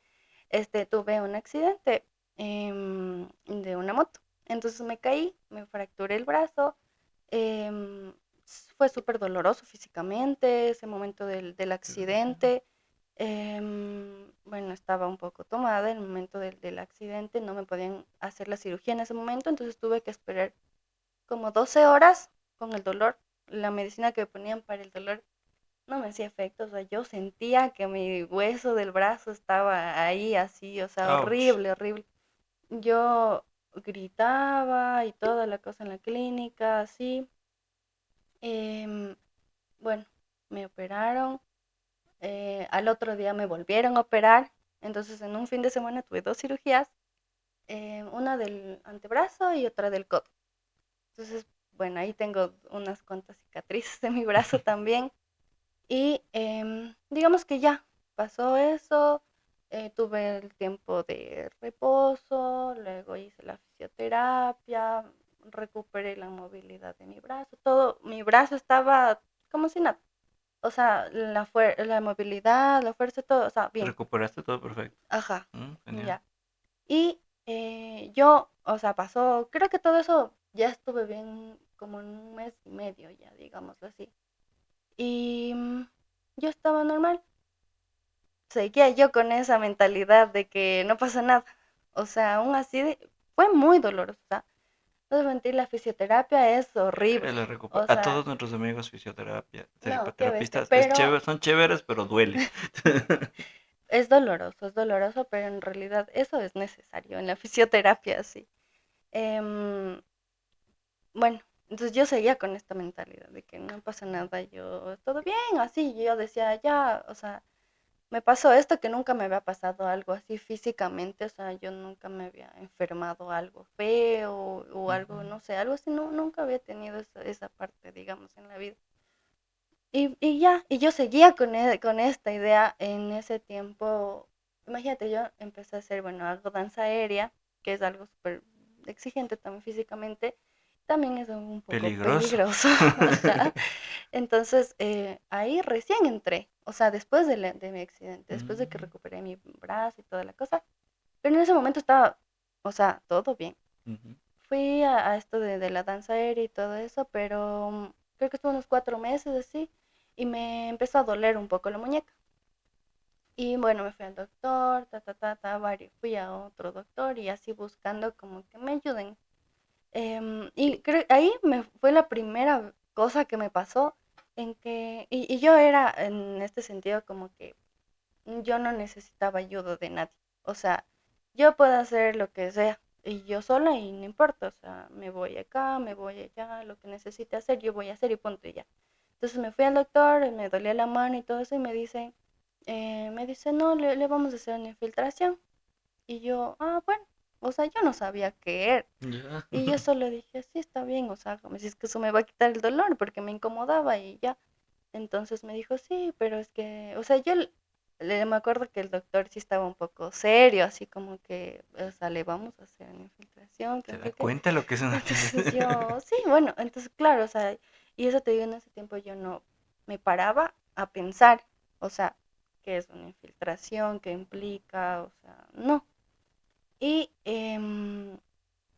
tuve un accidente de una moto. Entonces me caí, me fracturé el brazo, fue súper doloroso físicamente ese momento del accidente. Bueno, estaba un poco tomada en el momento del accidente, no me podían hacer la cirugía en ese momento, entonces tuve que esperar como 12 horas con el dolor. La medicina que me ponían para el dolor no me hacía efecto, o sea, yo sentía que mi hueso del brazo estaba ahí así, o sea, Ouch. horrible, horrible. Yo gritaba y toda la cosa en la clínica, así. Em, bueno, me operaron, al otro día me volvieron a operar, entonces en un fin de semana tuve dos cirugías, una del antebrazo y otra del codo. Entonces, bueno, ahí tengo unas cuantas cicatrices de mi brazo también. Y digamos que ya pasó eso, tuve el tiempo de reposo, luego hice la fisioterapia, recuperé la movilidad de mi brazo, todo, mi brazo estaba como si nada, o sea, la movilidad, la fuerza, todo, o sea, bien, Recuperaste todo perfecto. ajá, Genial. ya. Y yo, o sea, pasó, creo que todo eso ya estuve bien como en un mes y medio ya, digámoslo así. Y yo estaba normal, seguía yo con esa mentalidad de que no pasa nada. O sea, aún así fue muy doloroso. O sea, no te mentir, la fisioterapia es horrible. O A sea, todos nuestros amigos fisioterapia, no, qué bestia. terapistas, es Pero chévere, son chéveres, pero duele. es doloroso, pero en realidad eso es necesario en la fisioterapia, sí. Em, bueno, entonces yo seguía con esta mentalidad de que no pasa nada, yo todo bien, así. Yo decía, ya, o sea, me pasó esto que nunca me había pasado algo así físicamente, o sea, yo nunca me había enfermado algo feo o algo, Ujú. no sé, algo así, no, nunca había tenido esa parte, digamos, en la vida. Y ya, y yo seguía con esta idea en ese tiempo. Imagínate, yo empecé a hacer, bueno, hago danza aérea, que es algo súper exigente también físicamente, también es un poco Peligroso. peligroso. Ajá. Entonces, ahí recién entré, o sea, después de mi accidente, después de que Mm, recuperé mi brazo y toda la cosa, pero en ese momento estaba, o sea, todo bien. ujú. Fui a esto de la danza aérea y todo eso, pero creo que estuve unos 4 meses así y me empezó a doler un poco la muñeca. Y bueno, me fui al doctor, varios, fui a otro doctor y así buscando como que me ayuden. Y ahí me fue la primera cosa que me pasó en que, y yo era en este sentido como que yo no necesitaba ayuda de nadie. O sea, yo puedo hacer lo que sea y yo sola y no importa. O sea, me voy acá, me voy allá, lo que necesite hacer, yo voy a hacer y punto y ya. Entonces me fui al doctor, me dolía la mano y todo eso y me dice, no, le vamos a hacer una infiltración. Y yo, ah, bueno, o sea, yo no sabía qué era. Ya. Y yo solo dije, sí, está bien, o sea, como si es que eso me va a quitar el dolor porque me incomodaba y ya. Entonces me dijo, sí, pero es que, o sea, me acuerdo que el doctor sí estaba un poco serio, así como que, o sea, le vamos a hacer una infiltración, que ¿Se no da sé qué. cuenta lo que es una Entonces yo, sí, bueno, entonces claro, o sea, y eso te digo, en ese tiempo yo no me paraba a pensar, o sea, qué es una infiltración, qué implica, o sea, no. Y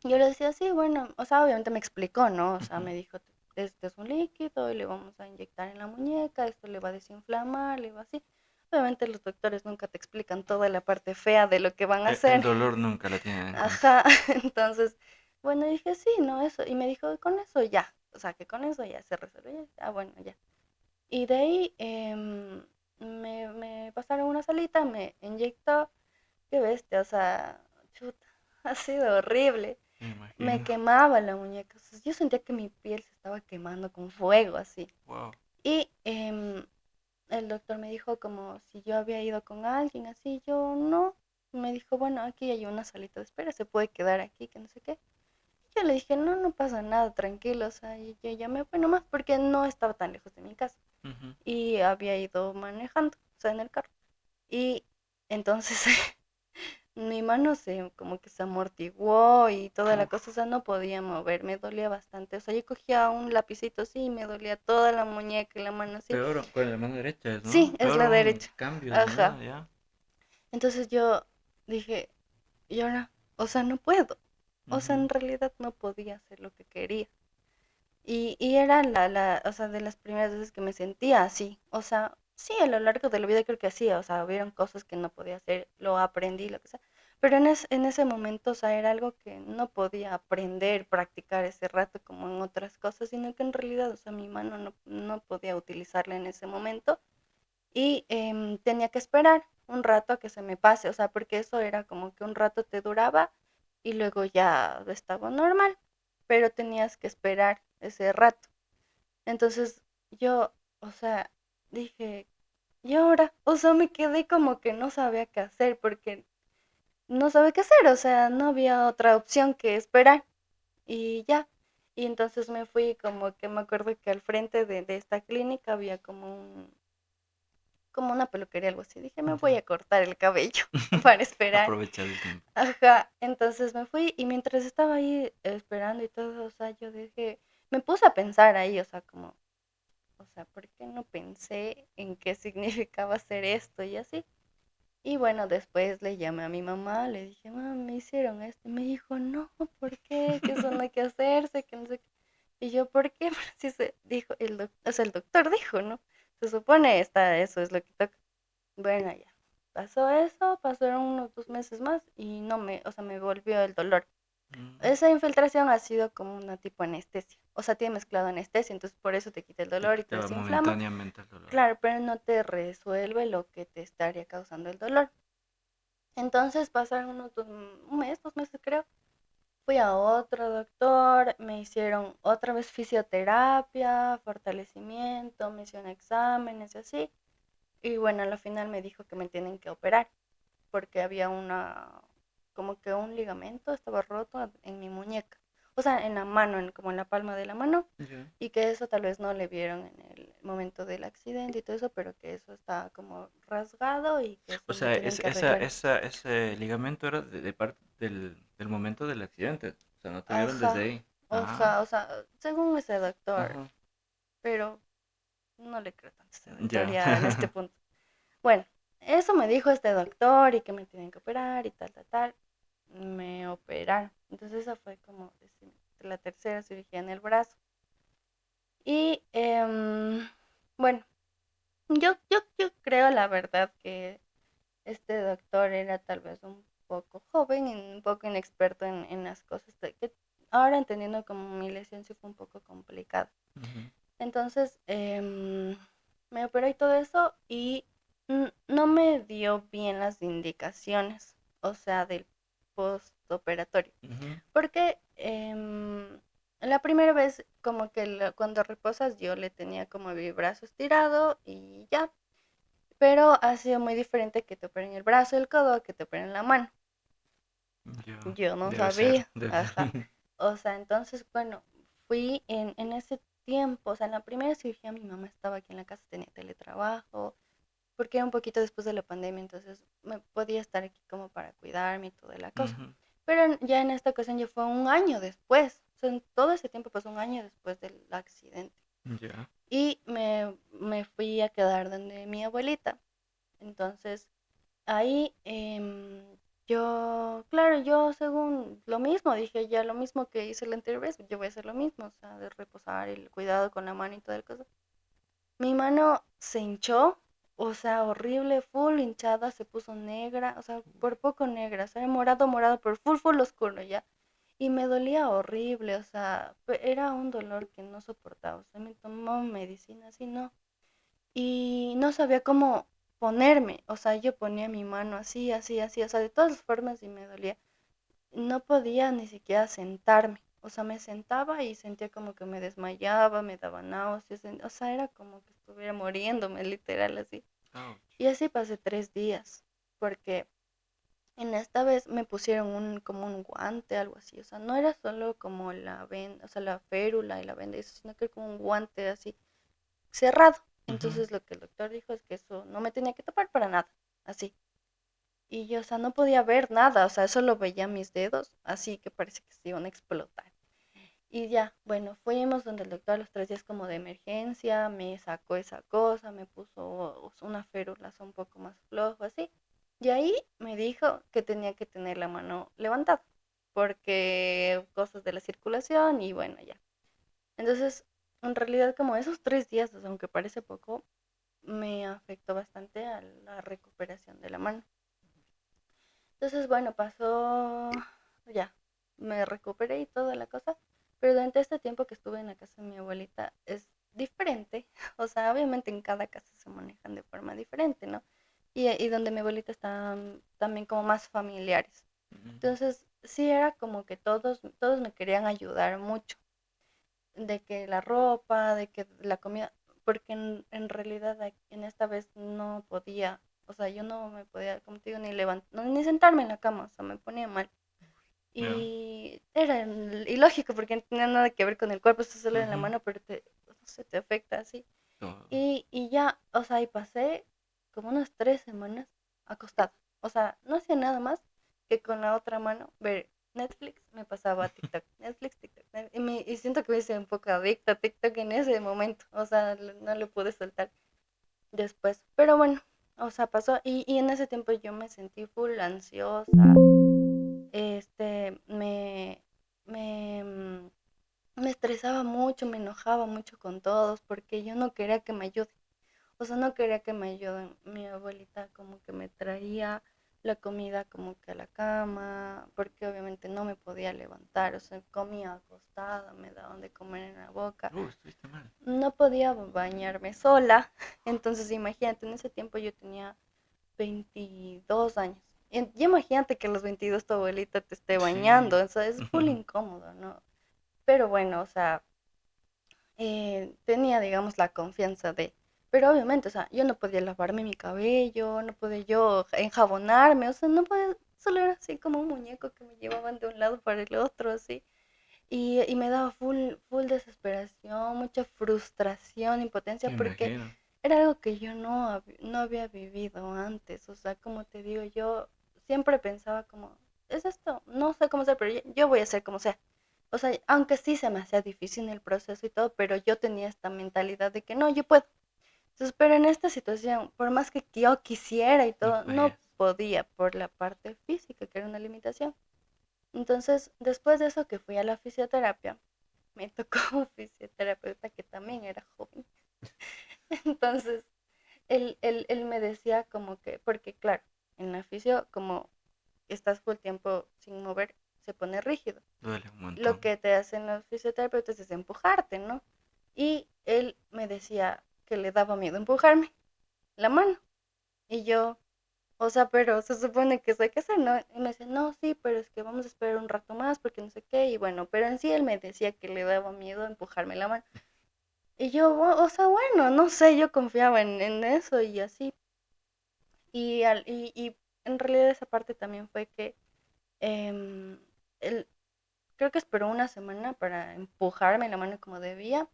yo le decía, sí, bueno, o sea, obviamente me explicó, ¿no? O sea, Ujú. me dijo, este es un líquido y le vamos a inyectar en la muñeca, esto le va a desinflamar, le va así. Obviamente los doctores nunca te explican toda la parte fea de lo que van a El hacer. dolor nunca lo tienen en cuenta. Ajá, entonces, bueno, dije, sí, no, eso. Y me dijo, con eso ya, o sea, que con eso ya se resuelve. Ah, bueno, ya. Y de ahí me pasaron una salita, me inyectó, qué bestia, o sea, chuta, ha sido horrible. Me Me imagino. quemaba la muñeca. O sea, yo sentía que mi piel se estaba quemando con fuego, así. Wow. Y el doctor me dijo como si yo había ido con alguien, así. Yo no. Me dijo, bueno, aquí hay una salita de espera, se puede quedar aquí, que no sé qué. Yo le dije, no, no pasa nada, tranquilo. O sea, y yo ya me fui nomás porque no estaba tan lejos de mi casa. Ujú. Y había ido manejando, o sea, en el carro. Y entonces mi mano se como que se amortiguó y toda la cosa, o Uf, sea, no podía mover, me dolía bastante. O sea, yo cogía un lapicito así y me dolía toda la muñeca y la mano así. peor con la mano derecha, Sí, ¿no? es Peor la aún, derecha. cambios, Ajá. ¿no? Ya. Entonces yo dije, y ahora, o sea, no puedo. O sea, Ujú. en realidad no podía hacer lo que quería. Y era o sea, de las primeras veces que me sentía así. O sea, sí, a lo largo de la vida creo que hacía, o sea, hubieron cosas que no podía hacer, lo aprendí, lo que sea. Pero en ese momento, o sea, era algo que no podía aprender, practicar ese rato como en otras cosas, sino que en realidad, o sea, mi mano no podía utilizarla en ese momento y tenía que esperar un rato a que se me pase, o sea, porque eso era como que un rato te duraba y luego ya estaba normal, pero tenías que esperar ese rato. Entonces yo, o sea, dije, ¿y ahora? O sea, me quedé como que no sabía qué hacer porque no sabía qué hacer, o sea, no había otra opción que esperar y ya. Y entonces me fui como que me acuerdo que al frente de esta clínica había como una peluquería, algo así. Dije, me voy Ya. a cortar el cabello para esperar. Aprovechar el tiempo. Ajá, entonces me fui y mientras estaba ahí esperando y todo, o sea, yo dije, me puse a pensar ahí, o sea, como, o sea, ¿por qué no pensé en qué significaba hacer esto y así? Y bueno, después le llamé a mi mamá, le dije, mamá, me hicieron esto. Y me dijo, no, ¿por qué? Que eso no hay que hacerse, que no sé qué. Y yo, ¿por qué? Pero si se dijo, o sea, el doctor dijo, ¿no? Se supone eso es lo que toca. Bueno, ya. Pasó eso, pasaron unos 2 meses más y no me, o sea, me volvió el dolor. Mm, Esa infiltración ha sido como una tipo anestesia. O sea, tiene mezclado anestesia, entonces por eso te quita el te dolor y te quitaba desinflama. momentáneamente el dolor. Claro, pero no te resuelve lo que te estaría causando el dolor. Entonces pasaron un mes, 2 meses creo. Fui a otro doctor, me hicieron otra vez fisioterapia, fortalecimiento, me hicieron exámenes y así. Y bueno, al final me dijo que me tienen que operar porque había como que un ligamento estaba roto en mi muñeca. O sea, en la mano, como en la palma de la mano. Ya. Y que eso tal vez no le vieron en el momento del accidente y todo eso, pero que eso está como rasgado y que O eso me sea, tienen que arreglar. ese ligamento era de parte del momento del accidente. O sea, no te vieron desde Ajá, ahí. Ah, o sea, según ese doctor, ajá. pero no le creo tanto a ese doctor Ya. ya en este punto. Bueno, eso me dijo este doctor y que me tienen que operar y tal, tal, tal. Me operaron. Entonces esa fue como la tercera cirugía en el brazo. Y bueno, yo creo la verdad que este doctor era tal vez un poco joven y un poco inexperto en las cosas que ahora entendiendo como mi lesión sí fue un poco complicada. Ujú. Entonces me operó y todo eso y no me dio bien las indicaciones, o sea, del postoperatorio. Ujú. Porque la primera vez como que cuando reposas yo le tenía como mi brazo estirado y ya, pero ha sido muy diferente que te operen el brazo, el codo, que te operen la mano. Ya. Yo no Debe ser. sabía, ajá. O sea, entonces, bueno, fui en ese tiempo, o sea, en la primera cirugía mi mamá estaba aquí en la casa, tenía teletrabajo, porque era un poquito después de la pandemia, entonces me podía estar aquí como para cuidarme y toda la cosa. Ujú. Pero ya en esta ocasión ya fue un año después, o sea, en todo ese tiempo pasó un año después del accidente. Ya. Y me fui a quedar donde mi abuelita. Entonces, ahí yo, claro, yo según lo mismo, dije ya lo mismo que hice la anterior vez, yo voy a hacer lo mismo, o sea, de reposar, el cuidado con la mano y toda el cosa. Mi mano se hinchó, o sea, horrible, full hinchada, se puso negra, o sea, por poco negra, o sea, era morado, morado, pero full oscuro ya. Y me dolía horrible, o sea, era un dolor que no soportaba, o sea, me tomó medicina, así no. Y no sabía cómo ponerme, o sea, yo ponía mi mano así, así, así, o sea, de todas las formas y me dolía. No podía ni siquiera sentarme, o sea, me sentaba y sentía como que me desmayaba, me daba náuseas, o sea, era como que estuviera muriéndome, literal, así. Ouch. Y así pasé 3 días, porque en esta vez me pusieron como un guante, algo así, o sea, no era solo como la venda, o sea, la férula y la venda, eso, sino que era como un guante así cerrado. Ujú. Entonces lo que el doctor dijo es que eso no me tenía que tapar para nada. así. Y yo, o sea, no podía ver nada, o sea, solo veía mis dedos, así que parece que se iban a explotar. Y ya, bueno, fuimos donde el doctor a los 3 días como de emergencia, me sacó esa cosa, me puso una férula un poco más flojo, así. Y ahí me dijo que tenía que tener la mano levantada, porque cosas de la circulación y bueno, ya. Entonces, en realidad como esos 3 días, o sea, aunque parece poco, me afectó bastante a la recuperación de la mano. Entonces, bueno, pasó, ya, me recuperé y toda la cosa, pero durante este tiempo que estuve en la casa de mi abuelita es diferente, o sea, obviamente en cada casa se manejan de forma diferente, ¿no? Y donde mi abuelita están también como más familiares. Ujú. Entonces, sí era como que todos me querían ayudar mucho, de que la ropa, de que la comida, porque en realidad en esta vez no podía, o sea, yo no me podía, como te digo, ni levantar, ni sentarme en la cama, o sea, me ponía mal. Ya. Y era ilógico porque no tenía nada que ver con el cuerpo, eso solo en la Ujú. mano, pero no sé, te afecta así. Todo. Y ya, o sea, y pasé como unas 3 semanas acostada. O sea, no hacía nada más que con la otra mano ver Netflix, me pasaba a TikTok, Netflix, TikTok. Y siento que me hice un poco adicta a TikTok en ese momento. O sea, no lo pude soltar después. Pero bueno, o sea, pasó. Y en ese tiempo yo me sentí full ansiosa. Este, me estresaba mucho, me enojaba mucho con todos porque yo no quería que me ayuden. O sea, no quería que me ayuden. Mi abuelita como que me traía la comida como que a la cama, porque obviamente no me podía levantar, o sea, comía acostada, me daban de comer en la boca. Estuviste mal. No podía bañarme sola, entonces imagínate, en ese tiempo yo tenía 22 años. Y imagínate que a los 22 tu abuelita te esté Sí. bañando, o sea, es full incómodo, ¿no? Pero bueno, o sea, tenía, digamos, la confianza de... Pero obviamente, o sea, yo no podía lavarme mi cabello, no podía yo enjabonarme, o sea, no podía, solo era así como un muñeco que me llevaban de un lado para el otro, así. Y me daba full desesperación, mucha frustración, impotencia, Me porque imagino. era algo que yo no había vivido antes. O sea, como te digo, yo siempre pensaba como, es esto, no sé cómo ser, pero yo voy a ser como sea. O sea, aunque sí se me hacía difícil el proceso y todo, pero yo tenía esta mentalidad de que no, yo puedo. Entonces, pero en esta situación, por más que yo quisiera y No todo, no podías. podía por la parte física, que era una limitación. Entonces, después de eso que fui a la fisioterapia, me tocó un fisioterapeuta que también era joven. Entonces, él me decía como que, porque claro, en la fisio, como estás todo el tiempo sin mover, se pone rígido. Duele un Lo montón. que te hacen los fisioterapeutas es empujarte, ¿no? Y él me decía que le daba miedo empujarme la mano. Y yo, o sea, pero se supone que eso hay que hacer, ¿no? Y me dice, no, sí, pero es que vamos a esperar un rato más porque no sé qué. Y bueno, pero en sí él me decía que le daba miedo empujarme la mano. Y yo, o sea, bueno, no sé, yo confiaba en eso y así. Y en realidad esa parte también fue que em, él creo que esperó una semana para empujarme la mano como debía.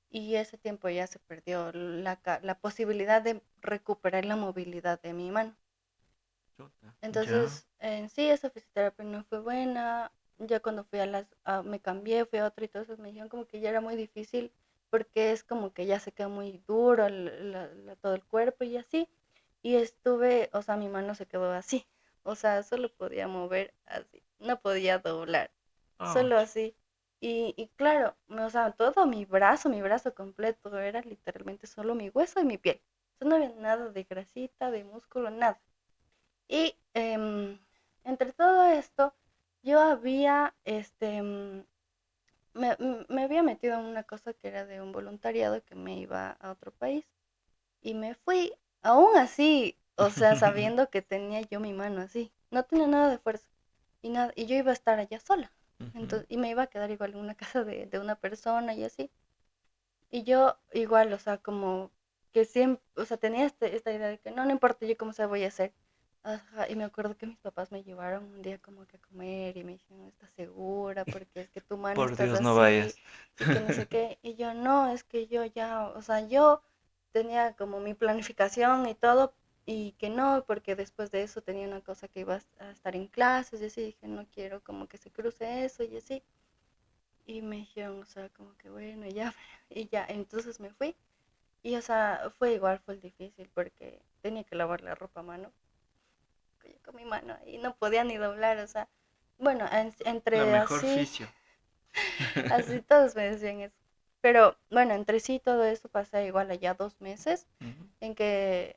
Y ese tiempo ya se perdió la posibilidad de recuperar la movilidad de mi mano. Chuta. Ya. Entonces, en sí, esa fisioterapia no fue buena. Ya cuando fui me cambié, fui a otra y todo eso, me dijeron como que ya era muy difícil porque es como que ya se queda muy duro todo el cuerpo y así. Y estuve, o sea, mi mano se quedó así. O sea, solo podía mover así, no podía doblar, solo Ouch. así. Y claro, o sea, todo mi brazo completo, era literalmente solo mi hueso y mi piel. O sea, no había nada de grasita, de músculo, nada. Y entre todo esto, yo había, me había metido en una cosa que era de un voluntariado que me iba a otro país. Y me fui, aún así, o sea, sabiendo que tenía yo mi mano así. No tenía nada de fuerza. Y nada, y yo iba a estar allá sola. Ujú. Entonces, y me iba a quedar igual en una casa de una persona y así. Y yo igual, o sea, como que siempre, o sea, tenía esta idea de que no, no importa yo cómo se voy a hacer. Ajá, y me acuerdo que mis papás me llevaron un día como que a comer y me dijeron, ¿estás segura? Porque es que tu mano Por estás Dios, no así vayas. y que no sé qué. Y yo, no, es que yo ya, o sea, yo tenía como mi planificación y todo, y que no, porque después de eso tenía una cosa que iba a estar en clases y así, dije, no quiero como que se cruce eso y así. Y me dijeron, o sea, como que bueno, ya, y ya, entonces me fui. Y, o sea, fue igual, fue difícil porque tenía que lavar la ropa a mano, yo con mi mano, y no podía ni doblar, o sea, bueno, La entre mejor así, fisio. así todos me decían eso. Pero bueno, entre sí todo eso pasé igual allá 2 meses Ujú. en que,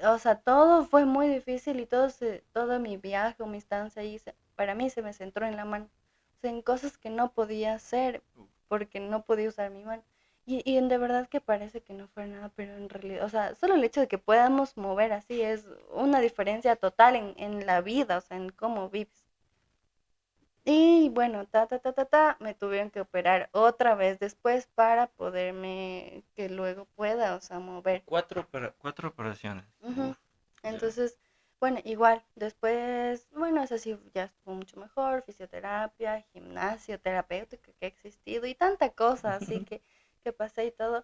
o sea, todo fue muy difícil y todo mi viaje o mi estancia ahí, para mí se me centró en la mano, o sea, en cosas que no podía hacer porque no podía usar mi mano. Y de verdad que parece que no fue nada, pero en realidad, o sea, solo el hecho de que podamos mover así es una diferencia total en la vida, o sea, en cómo vives. Y bueno, me tuvieron que operar otra vez después para poderme, que luego pueda, o sea, mover. Cuatro operaciones. Ujú. Uf, ya. Entonces, bueno, igual, después, bueno, eso sí ya estuvo mucho mejor, fisioterapia, gimnasio terapéutico que ha existido y tanta cosa así que pasé y todo.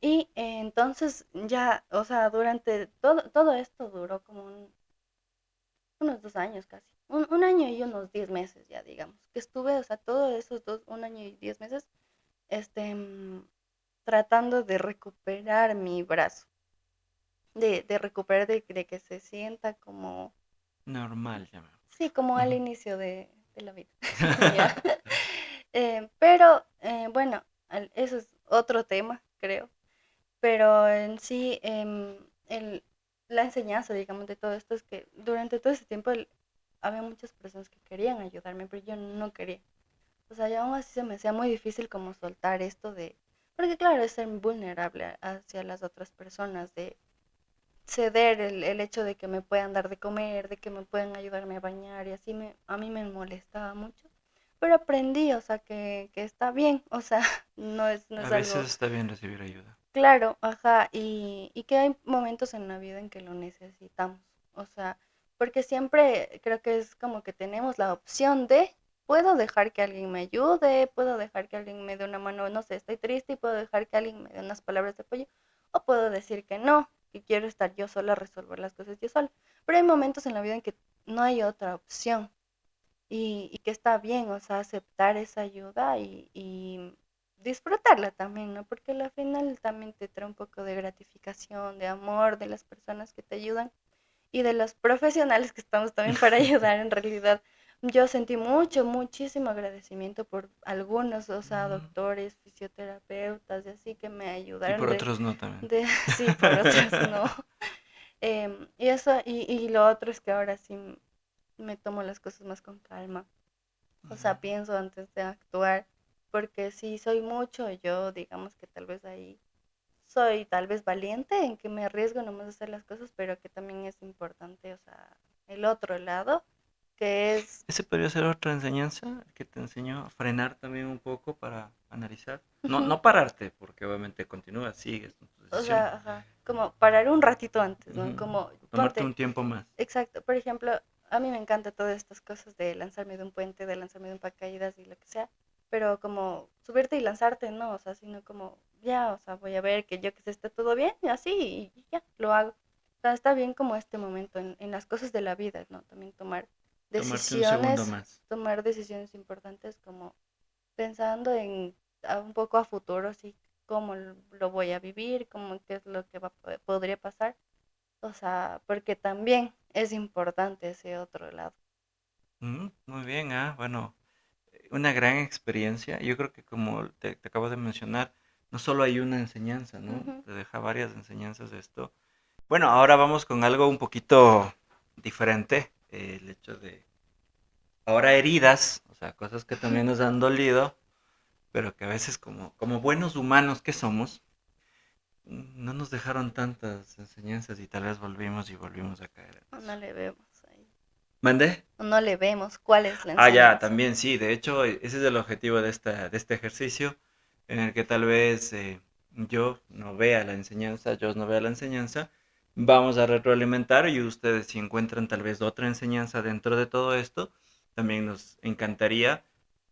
Y entonces ya, o sea, durante todo esto duró como unos 2 años casi, un año y unos 10 meses ya, digamos, que estuve, o sea, todos esos un año y 10 meses, este, tratando de recuperar mi brazo, de recuperar, de que se sienta como, Normal, llamemos. sí, como al Ujú. inicio de la vida, ya. Pero, bueno, eso es otro tema, creo, pero en sí, la enseñanza, digamos, de todo esto es que durante todo ese tiempo había muchas personas que querían ayudarme, pero yo no quería. O sea, y aún así se me hacía muy difícil como soltar esto de, porque claro, es ser vulnerable hacia las otras personas, de ceder el hecho de que me puedan dar de comer, de que me puedan ayudarme a bañar y así a mí me molestaba mucho. Pero aprendí, o sea, que está bien, o sea, no A es veces algo está bien recibir ayuda. claro, ajá, y que hay momentos en la vida en que lo necesitamos, o sea, porque siempre creo que es como que tenemos la opción de, puedo dejar que alguien me ayude, puedo dejar que alguien me dé una mano, no sé, estoy triste y puedo dejar que alguien me dé unas palabras de apoyo, o puedo decir que no, que quiero estar yo sola, a resolver las cosas yo sola, pero hay momentos en la vida en que no hay otra opción, y que está bien, o sea, aceptar esa ayuda y disfrutarla también, ¿no? Porque al final también te trae un poco de gratificación, de amor de las personas que te ayudan y de los profesionales que estamos también para ayudar en realidad. Yo sentí muchísimo agradecimiento por algunos, o sea, Ujú. doctores, fisioterapeutas y así que me Y ayudaron por otros no también. sí, por otros no. Y eso, y lo otro es que ahora sí me tomo las cosas más con calma, o sea, pienso antes de actuar, porque si soy mucho, yo digamos que tal vez ahí soy tal vez valiente en que me arriesgo nomás a hacer las cosas, pero que también es importante, o sea, el otro lado, que es, Ese podría ser otra enseñanza, el que te enseñó a frenar también un poco para analizar. No, ujú, no pararte, porque obviamente continúas, sigues con tu o decisión. sea, ajá, como parar un ratito antes, ¿no? Ujú. Como, Tomarte ponte, un tiempo más. exacto, por ejemplo, a mí me encanta todas estas cosas de lanzarme de un puente, de lanzarme de un paracaídas y lo que sea, pero como subirte y lanzarte, no, o sea, sino como, ya, o sea, voy a ver que yo que se esté todo bien y así, y ya, lo hago. O sea, está bien como este momento en las cosas de la vida, ¿no? También Tomarte un segundo decisiones, más. tomar decisiones importantes como pensando en un poco a futuro, así, cómo lo voy a vivir, cómo, qué es lo que podría pasar, o sea, porque también es importante ese otro lado. Muy bien, bueno, una gran experiencia. Yo creo que como te acabo de mencionar, no solo hay una enseñanza, ¿no? Ujú, Te deja varias enseñanzas de esto. Bueno, ahora vamos con algo un poquito diferente. El hecho de ahora heridas, o sea, cosas que también nos han dolido, pero que a veces como buenos humanos que somos, no nos dejaron tantas enseñanzas y tal vez volvimos y volvimos a caer en o no eso. le vemos ahí. ¿Mande? O no le vemos cuál es la Ya, enseñanza. también sí. De hecho, ese es el objetivo de este ejercicio, en el que tal vez yo no vea la enseñanza, yo no vea la enseñanza. Vamos a retroalimentar y ustedes si encuentran tal vez otra enseñanza dentro de todo esto, también nos encantaría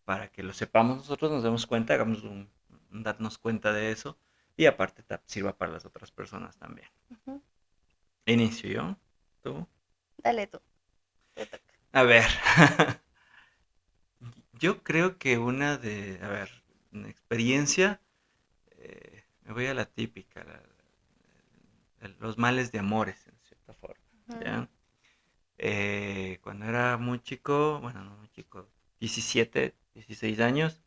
para que lo sepamos nosotros, nos demos cuenta, hagamos darnos cuenta de eso y aparte sirva para las otras personas también. Ujú. Inicio yo, tú. Dale tú, te toca. A ver, yo creo que a ver, una experiencia, me voy a la típica, los males de amores, en cierta forma, Ujú, ¿ya? Cuando era muy chico, bueno, no muy chico, 17, 16 años,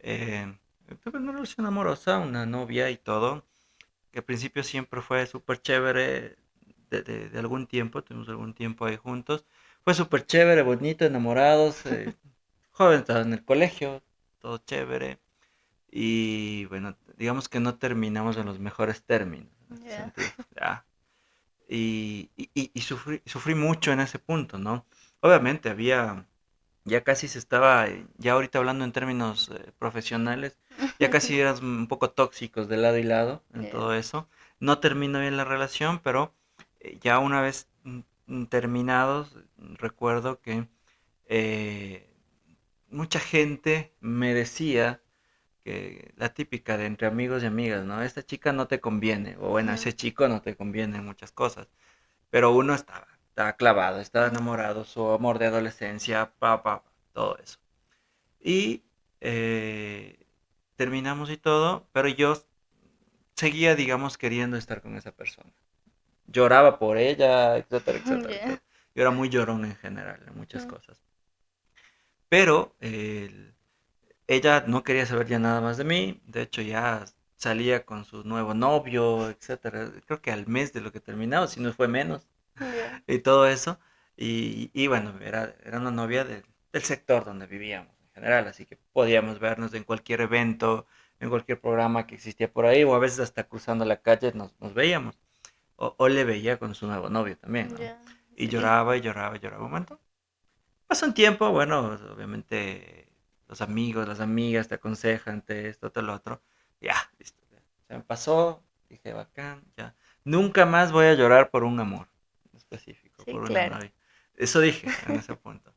eh, tuve una relación amorosa, una novia y todo, que al principio siempre fue súper chévere, de algún tiempo, tuvimos algún tiempo ahí juntos, fue súper chévere, bonito, enamorados, joven, estaba en el colegio, todo chévere, y bueno, digamos que no terminamos en los mejores términos, en este ya. sentido, ya. Y sufrí mucho en ese punto, ¿no? Obviamente ya casi se estaba, ya ahorita hablando en términos profesionales, ya casi eras un poco tóxicos de lado y lado en Ya. todo eso. No terminó bien la relación, pero ya una vez terminados, recuerdo que eh, mucha gente me decía que la típica de entre amigos y amigas, ¿no? Esta chica no te conviene, o bueno, Ujú, ese chico no te conviene en muchas cosas, pero uno estaba clavado, estaba ujú, enamorado, su amor de adolescencia, todo eso. Y eh, terminamos y todo, pero yo seguía, digamos, queriendo estar con esa persona. Lloraba por ella, etcétera, etcétera, ya. etcétera. Yo era muy llorón en general, en muchas Ujú, cosas. Pero ella no quería saber ya nada más de mí. De hecho, ya salía con su nuevo novio, etcétera. Creo que al mes de lo que terminamos, si no fue menos, ya. y todo eso. Y bueno, era una novia del sector donde vivíamos en general, así que podíamos vernos en cualquier evento, en cualquier programa que existía por ahí, o a veces hasta cruzando la calle nos veíamos. O le veía con su nuevo novio también, ¿no? Ya. Y Sí. lloraba y lloraba y lloraba un momento. Pasó un tiempo, bueno, obviamente los amigos, las amigas te aconsejan, esto, te lo otro. Ya, listo. Se me pasó, dije, bacán, ya. Nunca más voy a llorar por un amor específico, Sí, por una claro. novia. Eso dije en ese punto.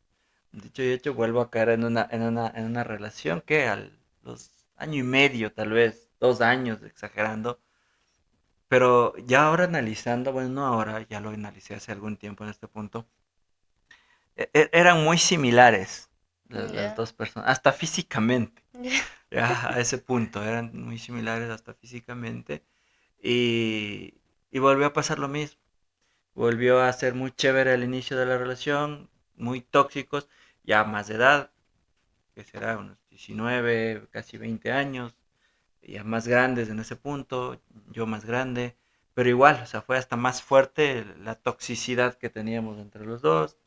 Dicho y hecho, vuelvo a caer en una relación que a los año y medio, tal vez, 2 años, exagerando. Pero ya ahora analizando, bueno, no ahora, ya lo analicé hace algún tiempo en este punto, eran muy similares las Ya. dos personas, hasta físicamente, Ya. ya a ese punto, eran muy similares hasta físicamente. Y, y volvió a pasar lo mismo. Volvió a ser muy chévere al inicio de la relación, muy tóxicos, ya más de edad, que será unos 19 casi 20 años, ya más grandes en ese punto, yo más grande, pero igual, o sea, fue hasta más fuerte la toxicidad que teníamos entre los dos.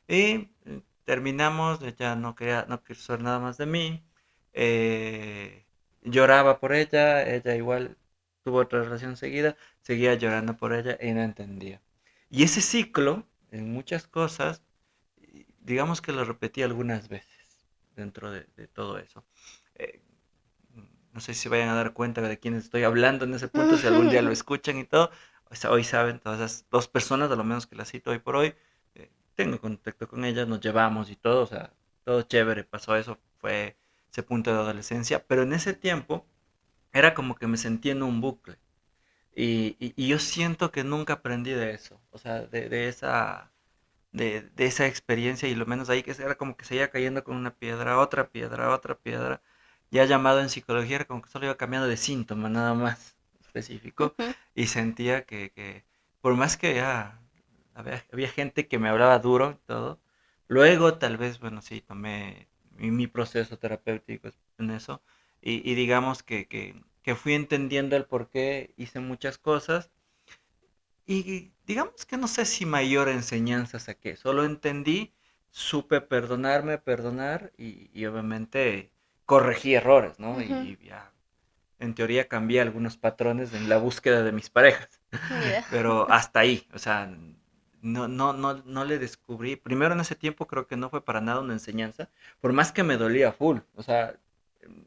Y terminamos, ella no quiso saber nada más de mí. Lloraba por ella igual tuvo otra relación seguida, seguía llorando por ella y no entendía. Y ese ciclo, en muchas cosas, digamos que lo repetí algunas veces dentro de todo eso. Eh, no sé si se vayan a dar cuenta de quién estoy hablando en ese punto, si algún día lo escuchan y todo. O sea, hoy saben, todas esas dos personas, a lo menos que las cito hoy por hoy, tengo contacto con ellas, nos llevamos y todo, o sea, todo chévere, pasó eso, fue ese punto de adolescencia, pero en ese tiempo era como que me sentía en un bucle. Y yo siento que nunca aprendí de eso, o sea, de esa experiencia y lo menos ahí que era como que seguía cayendo con una piedra, otra piedra, otra piedra. Ya llamado en psicología era como que solo iba cambiando de síntoma nada más específico Ujú, y sentía que por más que ya había gente que me hablaba duro y todo, luego tal vez, bueno, sí, tomé mi proceso terapéutico en eso y digamos que fui entendiendo el por qué hice muchas cosas y digamos que no sé si mayor enseñanza saqué, solo entendí, supe perdonarme, perdonar y obviamente corregí errores, ¿no? ujú, Y ya, en teoría cambié algunos patrones en la búsqueda de mis parejas, ya. pero hasta ahí, o sea, no le descubrí, primero en ese tiempo creo que no fue para nada una enseñanza, por más que me dolía full, o sea,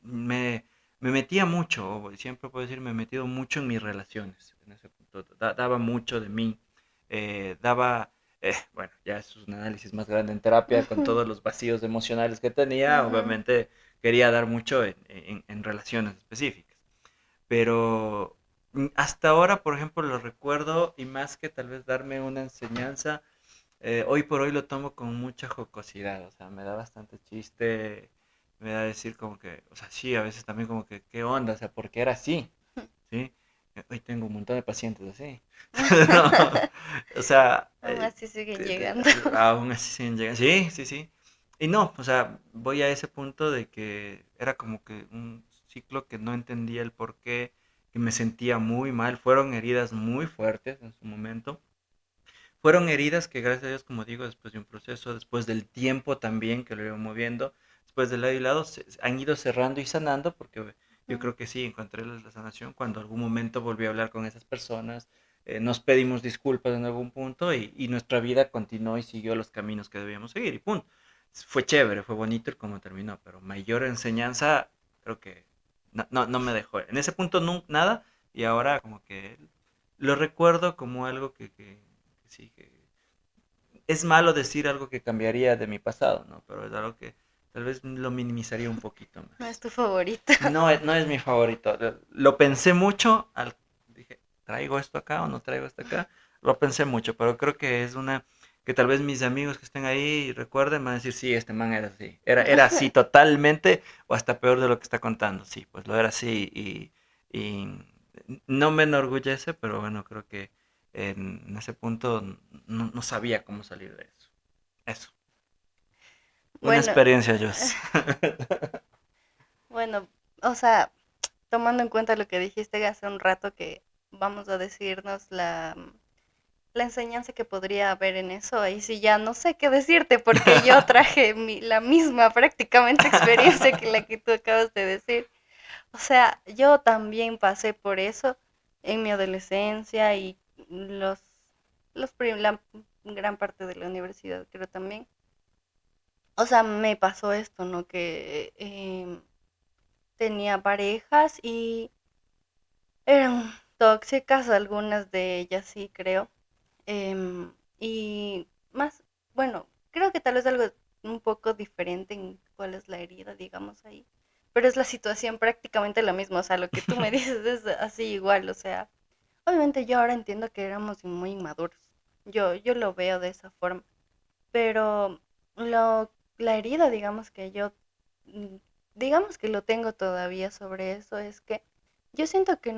me, me metía mucho, siempre puedo decir, me he metido mucho en mis relaciones, en ese punto, daba mucho de mí, daba, bueno, ya es un análisis más grande en terapia, con Ujú, todos los vacíos emocionales que tenía, ujú, obviamente quería dar mucho en relaciones específicas, pero Hasta ahora, por ejemplo, lo recuerdo y más que tal vez darme una enseñanza, hoy por hoy lo tomo con mucha jocosidad, o sea, me da bastante chiste, me da decir como que, o sea, sí, a veces también como que, ¿qué onda? O sea, ¿por qué era así? ¿Sí? Hoy tengo un montón de pacientes así. No, o sea, Aún así siguen de- de- llegando. aún así siguen llegando. Sí, sí, sí. Y no, o sea, voy a ese punto de que era como que un ciclo que no entendía el por qué, que me sentía muy mal. Fueron heridas muy fuertes en su momento. Fueron heridas que, gracias a Dios, como digo, después de un proceso, después del tiempo también que lo iba moviendo, después de lado y lado, han ido cerrando y sanando, porque yo Mm. creo que sí, encontré la sanación cuando algún momento volví a hablar con esas personas, nos pedimos disculpas en algún punto y nuestra vida continuó y siguió los caminos que debíamos seguir y punto. Fue chévere, fue bonito el cómo terminó, pero mayor enseñanza creo que no me dejó. En ese punto nada y ahora como que lo recuerdo como algo que sí, que es malo decir algo que cambiaría de mi pasado, ¿no? Pero es algo que tal vez lo minimizaría un poquito No es más. tu favorito. No es mi favorito. Lo pensé mucho, dije, ¿traigo esto acá o no traigo esto acá? Lo pensé mucho, pero creo que es una que tal vez mis amigos que estén ahí recuerden, van a decir, sí, este man era así. Era así totalmente, o hasta peor de lo que está contando. Sí, pues lo era así y no me enorgullece, pero bueno, creo que en ese punto no sabía cómo salir de eso. Eso. Una Bueno, experiencia, Joss. bueno, o sea, tomando en cuenta lo que dijiste hace un rato que vamos a decirnos la enseñanza que podría haber en eso, ahí sí ya no sé qué decirte porque yo traje la misma prácticamente experiencia que la que tú acabas de decir. O sea, yo también pasé por eso en mi adolescencia y los, la gran parte de la universidad creo también. O sea, me pasó esto, ¿no? Que tenía parejas y eran tóxicas, algunas de ellas sí creo. Y más, bueno, creo que tal vez algo un poco diferente en cuál es la herida, digamos ahí. Pero es la situación prácticamente la misma, o sea, lo que tú me dices es así igual, o sea, obviamente yo ahora entiendo que éramos muy inmaduros. Yo lo veo de esa forma. Pero la herida, digamos que yo, mm, digamos que lo tengo todavía sobre eso, es que yo siento que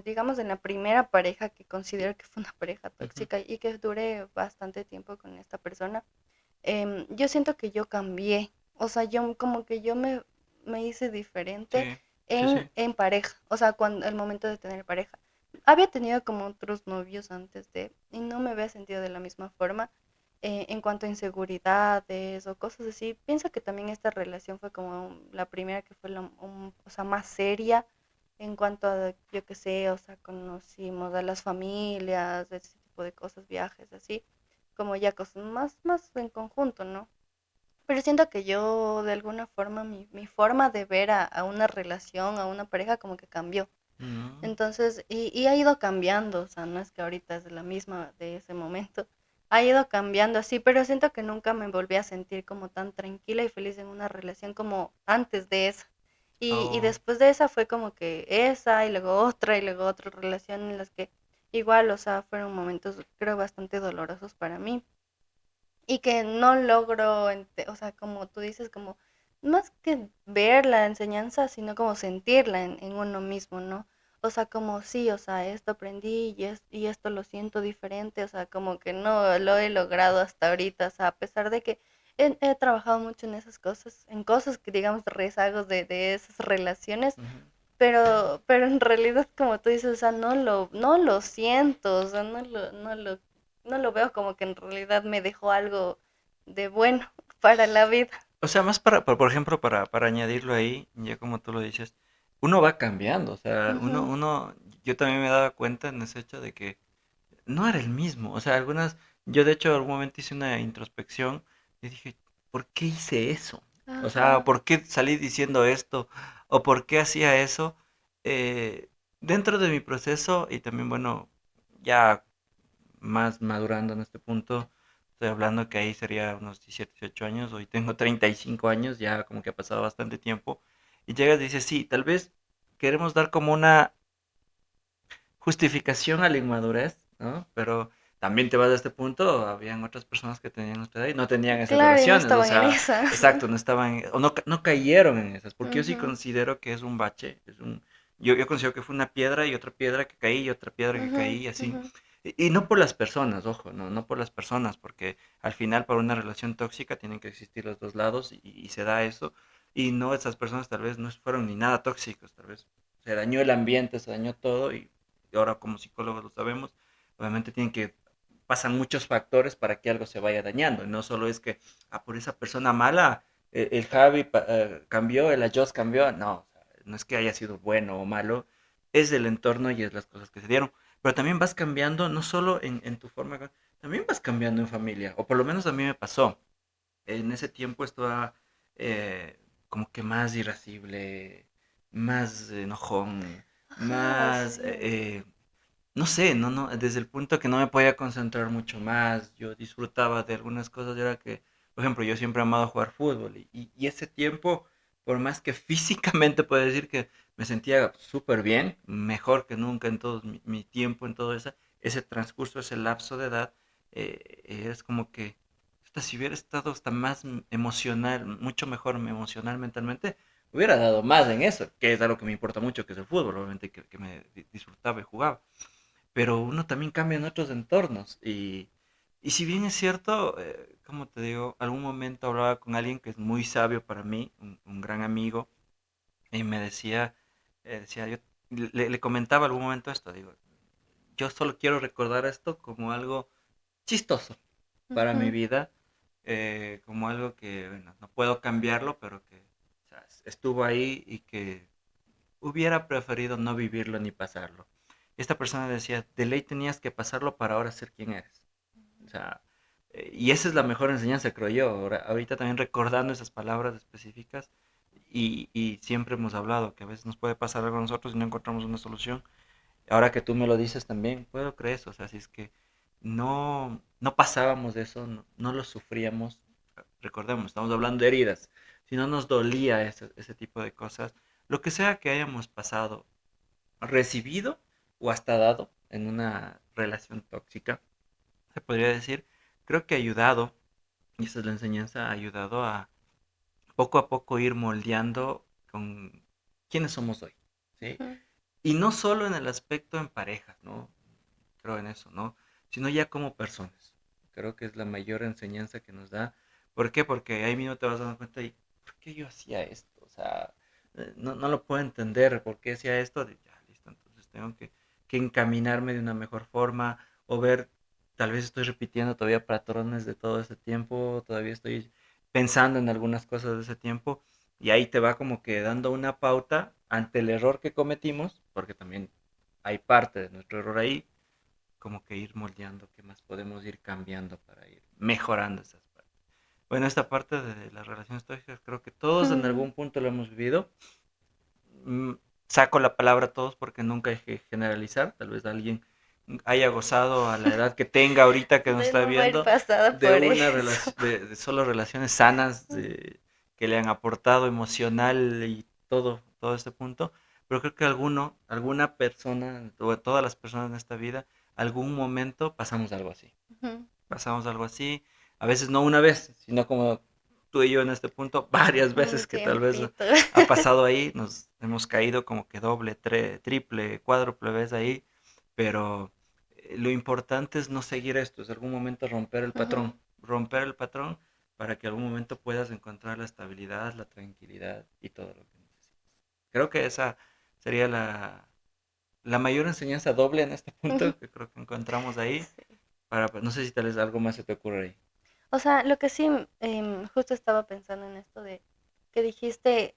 digamos, en la primera pareja que considero que fue una pareja Ujú. tóxica y que duré bastante tiempo con esta persona, yo siento que yo cambié, o sea, yo como que me hice diferente Sí, sí, sí. en pareja, o sea, cuando el momento de tener pareja. Había tenido como otros novios antes de, y no me había sentido de la misma forma en cuanto a inseguridades o cosas así. Pienso que también esta relación fue como la primera que fue o sea, más seria en cuanto a, yo qué sé, o sea, conocimos a las familias, ese tipo de cosas, viajes, así como ya cosas más en conjunto, ¿no? Pero siento que yo, de alguna forma, mi forma de ver a una relación, a una pareja, como que cambió. Mm, Entonces, y ha ido cambiando, o sea, no es que ahorita es la misma de ese momento, ha ido cambiando así, pero siento que nunca me volví a sentir como tan tranquila y feliz en una relación como antes de esa. Y oh, después de esa fue como que esa y luego otra relación en las que igual, o sea, fueron momentos creo bastante dolorosos para mí y que no logro, o sea, como tú dices, como más que ver la enseñanza, sino como sentirla en uno mismo, ¿no? O sea, como sí, o sea, esto aprendí y esto lo siento diferente, o sea, como que no lo he logrado hasta ahorita, o sea, a pesar de que he trabajado mucho en esas cosas, en cosas que digamos rezagos de esas relaciones, ujú. pero en realidad, como tú dices, o sea, no lo siento, o sea, no lo veo como que en realidad me dejó algo de bueno para la vida. O sea, más por ejemplo, para añadirlo ahí, ya como tú lo dices, uno va cambiando, o sea, Ujú. yo también me daba cuenta en ese hecho de que no era el mismo, o sea, yo de hecho en algún momento hice una introspección y dije, ¿por qué hice eso? O sea, Ajá. ¿por qué salí diciendo esto? ¿O por qué hacía eso? Dentro de mi proceso y también, bueno, ya más madurando en este punto, estoy hablando que ahí sería unos 17 18 años, hoy tengo 35 años, ya como que ha pasado bastante tiempo, y llegas y dices, sí, tal vez queremos dar como una justificación a la inmadurez, ¿no? Pero también te vas a este punto, habían otras personas que tenían nuestra edad y no tenían esas Claro, y no relaciones, o estaban en sea, esas. exacto, no estaban, o no, no cayeron en esas, porque yo sí Ujú, considero que es un bache, yo considero que fue una piedra y otra piedra que caí y otra piedra que ujú, caí y así. ujú. Y no por las personas, ojo, no por las personas, porque al final para una relación tóxica tienen que existir los dos lados y se da eso. Y no, esas personas tal vez no fueron ni nada tóxicos, tal vez se dañó el ambiente, se dañó todo y ahora como psicólogos lo sabemos, obviamente pasan muchos factores para que algo se vaya dañando. Y no solo es que por esa persona mala el Javi cambió, el Ajos cambió, no, o sea, no es que haya sido bueno o malo, es el entorno y es las cosas que se dieron. Pero también vas cambiando, no solo en tu forma, también vas cambiando en familia, o por lo menos a mí me pasó. En ese tiempo estaba como que más irascible, más enojón, Ajá, más, sí. no sé, desde el punto que no me podía concentrar mucho más, yo disfrutaba de algunas cosas, y era que, por ejemplo, yo siempre he amado jugar fútbol, y ese tiempo, por más que físicamente puedo decir que me sentía súper bien, mejor que nunca en todo mi tiempo, en todo ese transcurso, ese lapso de edad, es como que hasta si hubiera estado hasta más emocional, mucho mejor emocional, mentalmente, hubiera dado más en eso, que es algo que me importa mucho, que es el fútbol, obviamente que me disfrutaba y jugaba. Pero uno también cambia en otros entornos. Y si bien es cierto, como te digo, algún momento hablaba con alguien que es muy sabio para mí, un gran amigo, y me decía, yo le comentaba algún momento esto, digo, yo solo quiero recordar esto como algo chistoso para mi Ujú, vida, como algo que, bueno, no puedo cambiarlo, pero que o sea, estuvo ahí y que hubiera preferido no vivirlo ni pasarlo. Esta persona decía, de ley tenías que pasarlo para ahora ser quien eres. O sea, y esa es la mejor enseñanza, creo yo. Ahorita también recordando esas palabras específicas y siempre hemos hablado que a veces nos puede pasar algo a nosotros y no encontramos una solución. Ahora que tú me lo dices también, puedo creer eso. O sea, si es que no pasábamos de eso, no lo sufríamos, recordemos, estamos hablando de heridas, si no nos dolía ese tipo de cosas, lo que sea que hayamos pasado, recibido o hasta dado en una relación tóxica, se podría decir, creo que ha ayudado, y esa es la enseñanza, ha ayudado a poco ir moldeando con quiénes somos hoy, ¿sí? ujú, Y no solo en el aspecto en pareja, ¿no? Creo en eso, ¿no? Sino ya como personas. Creo que es la mayor enseñanza que nos da. ¿Por qué? Porque ahí mismo te vas dando cuenta y ¿por qué yo hacía esto? O sea, no lo puedo entender, ¿por qué hacía esto? Ya, listo, entonces tengo que encaminarme de una mejor forma o ver, tal vez estoy repitiendo todavía patrones de todo ese tiempo, todavía estoy pensando en algunas cosas de ese tiempo y ahí te va como que dando una pauta ante el error que cometimos, porque también hay parte de nuestro error ahí, como que ir moldeando, qué más podemos ir cambiando para ir mejorando esas partes. Bueno, esta parte de las relaciones tóxicas creo que todos en ujú. algún punto lo hemos vivido. Mm, Saco la palabra todos porque nunca hay que generalizar. Tal vez alguien haya gozado a la edad que tenga ahorita que nos De está no haber viendo pasado de por una eso. relación, de solo relaciones sanas que le han aportado emocional y todo este punto. Pero creo que alguna persona, o todas las personas en esta vida, algún momento pasamos algo así. Ujú, Pasamos algo así. A veces no una vez, sino como tú y yo en este punto, varias un veces que tal vez tiempito. ha pasado ahí, nos hemos caído como que doble, triple, cuádruple vez ahí, pero lo importante es no seguir esto, es algún momento Ujú, romper el patrón para que algún momento puedas encontrar la estabilidad, la tranquilidad y todo lo que necesitas. Creo que esa sería la mayor enseñanza doble en este ujú. punto que creo que encontramos ahí, Sí. no sé si tal vez algo más se te ocurre ahí. O sea, lo que sí, justo estaba pensando en esto de que dijiste,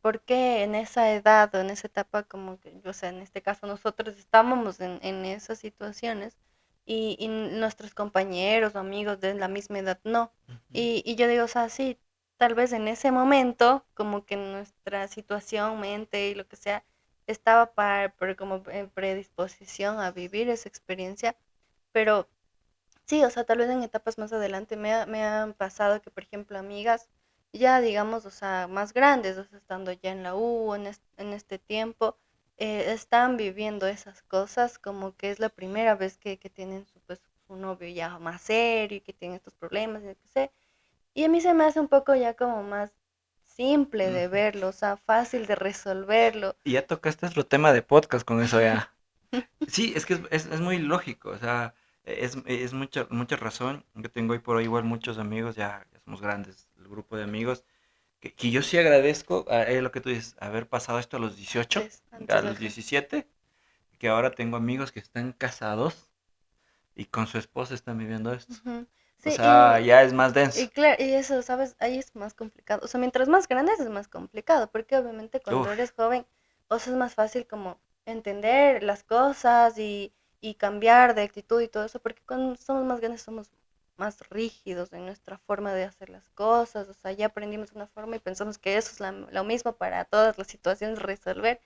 ¿por qué en esa edad o en esa etapa, como que, o sea, en este caso nosotros estábamos en esas situaciones y nuestros compañeros o amigos de la misma edad no? Ujú. Y yo digo, o sea, sí, tal vez en ese momento, como que nuestra situación, mente y lo que sea, estaba como en predisposición a vivir esa experiencia, pero sí, o sea, tal vez en etapas más adelante me han pasado que, por ejemplo, amigas ya, digamos, o sea, más grandes, o sea, estando ya en la U, en este tiempo, están viviendo esas cosas, como que es la primera vez que tienen su, pues, su novio ya más serio y que tienen estos problemas, y yo qué sé. Y a mí se me hace un poco ya como más simple de Ujú. verlo, o sea, fácil de resolverlo. Y ya tocaste otro tema de podcast con eso ya. Sí, es que es muy lógico, o sea, es mucha razón. Yo tengo hoy por hoy igual muchos amigos, ya somos grandes, el grupo de amigos, que yo sí agradezco, lo que tú dices, haber pasado esto a los 18, a Antes los ajá. 17, que ahora tengo amigos que están casados y con su esposa están viviendo esto. Ujú. O Sí, sea, ya es más y denso. claro, y eso, ¿sabes? Ahí es más complicado. O sea, mientras más grandes es más complicado, porque obviamente cuando Uf, eres joven, o sea, es más fácil como entender las cosas y cambiar de actitud y todo eso, porque cuando somos más grandes somos más rígidos en nuestra forma de hacer las cosas, o sea, ya aprendimos una forma y pensamos que eso es lo mismo para todas las situaciones resolver,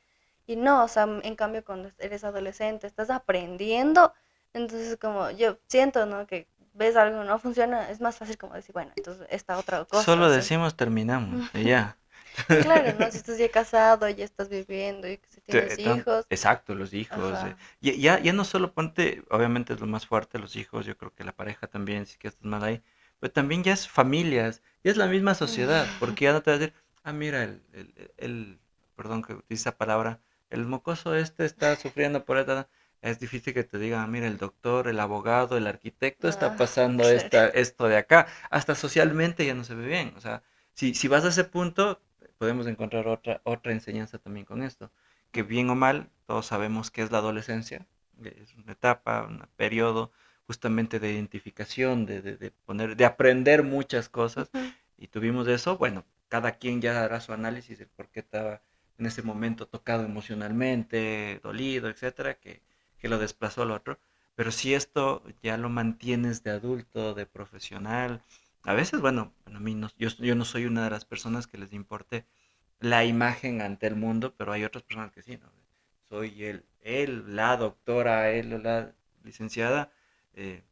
y no, o sea, en cambio cuando eres adolescente estás aprendiendo, entonces como yo siento, ¿no? Que ves algo que no funciona, es más fácil como decir, bueno, entonces esta otra cosa, solo así. decimos terminamos y ya. Claro, ¿no? Si estás ya casado, ya estás viviendo y que si tienes hijos, Exacto, los hijos. ajá. Ya no solo ponte, obviamente es lo más fuerte, los hijos, yo creo que la pareja también, si que estás mal ahí, pero también ya es familias, ya es la misma sociedad, porque ya no te vas a decir, ah, mira, perdón que utilice esa palabra, el mocoso este está sufriendo por esta. Es difícil que te digan, ah, mira, el doctor, el abogado, el arquitecto está Ah, pasando claro. esto de acá. Hasta socialmente ya no se ve bien. O sea, si vas a ese punto, podemos encontrar otra enseñanza también con esto, que bien o mal, todos sabemos que es la adolescencia, es una etapa, un periodo justamente de identificación, de poner, de aprender muchas cosas, Ujú, y tuvimos eso, bueno, cada quien ya hará su análisis de por qué estaba en ese momento tocado emocionalmente, dolido, etcétera, que lo desplazó al otro. Pero si esto ya lo mantienes de adulto, de profesional, a veces, bueno, a mí no, yo no soy una de las personas que les importe la imagen ante el mundo, pero hay otras personas que sí, ¿no? Soy la doctora, él o la licenciada, eh,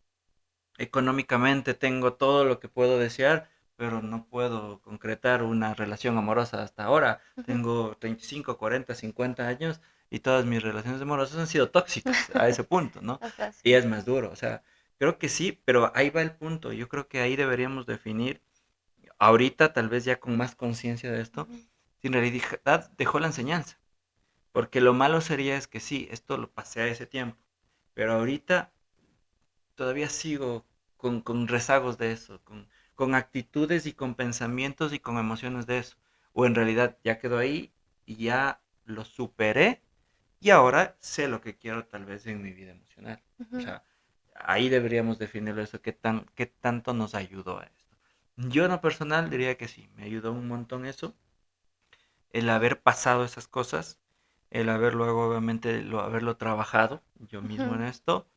económicamente tengo todo lo que puedo desear, pero no puedo concretar una relación amorosa hasta ahora. ujú. Tengo 35, 40, 50 años y todas mis relaciones amorosas han sido tóxicas a ese punto, ¿no? Ajá, Y sí. es más duro, o sea, creo que sí, pero ahí va el punto. Yo creo que ahí deberíamos definir, ahorita tal vez ya con más conciencia de esto, Ujú, si en realidad dejó la enseñanza. Porque lo malo sería es que sí, esto lo pasé a ese tiempo, pero ahorita todavía sigo con rezagos de eso, con actitudes y con pensamientos y con emociones de eso. O en realidad ya quedó ahí y ya lo superé y ahora sé lo que quiero tal vez en mi vida emocional. O ujú, sea, ahí deberíamos definirlo eso, qué tanto nos ayudó a esto. Yo en lo personal diría que sí, me ayudó un montón eso, el haber pasado esas cosas, el haber luego obviamente haberlo trabajado yo mismo en ujú, esto,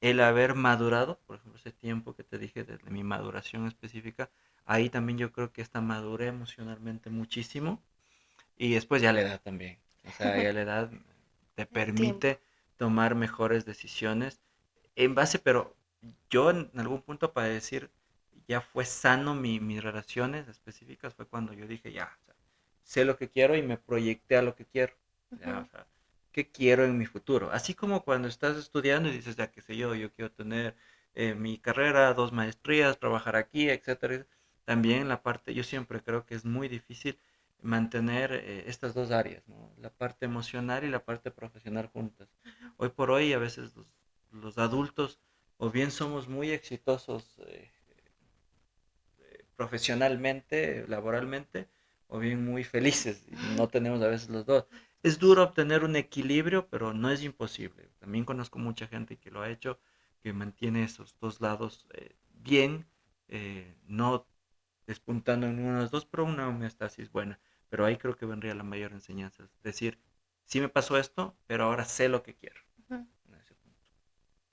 el haber madurado, por ejemplo, ese tiempo que te dije de mi maduración específica, ahí también yo creo que hasta maduré emocionalmente muchísimo y después ya la edad también, o sea, ya la edad te el tiempo. permite tomar mejores decisiones en base, pero yo en algún punto para decir ya fue sano mis relaciones específicas fue cuando yo dije ya, o sea, sé lo que quiero y me proyecté a lo que quiero, ya, o Ujú, sea, qué quiero en mi futuro. Así como cuando estás estudiando y dices, ya qué sé yo quiero tener mi carrera, dos maestrías, trabajar aquí, etcétera. También la parte, yo siempre creo que es muy difícil mantener estas dos áreas, ¿no? La parte emocional y la parte profesional juntas. ujú. Hoy por hoy a veces los adultos o bien somos muy exitosos profesionalmente, laboralmente, o bien muy felices y no tenemos a veces los dos. Es duro obtener un equilibrio, pero no es imposible. También conozco mucha gente que lo ha hecho, que mantiene esos dos lados bien, no despuntando en uno de los dos, pero una homeostasis buena. Pero ahí creo que vendría la mayor enseñanza. Es decir, sí me pasó esto, pero ahora sé lo que quiero. Ujú. En ese punto.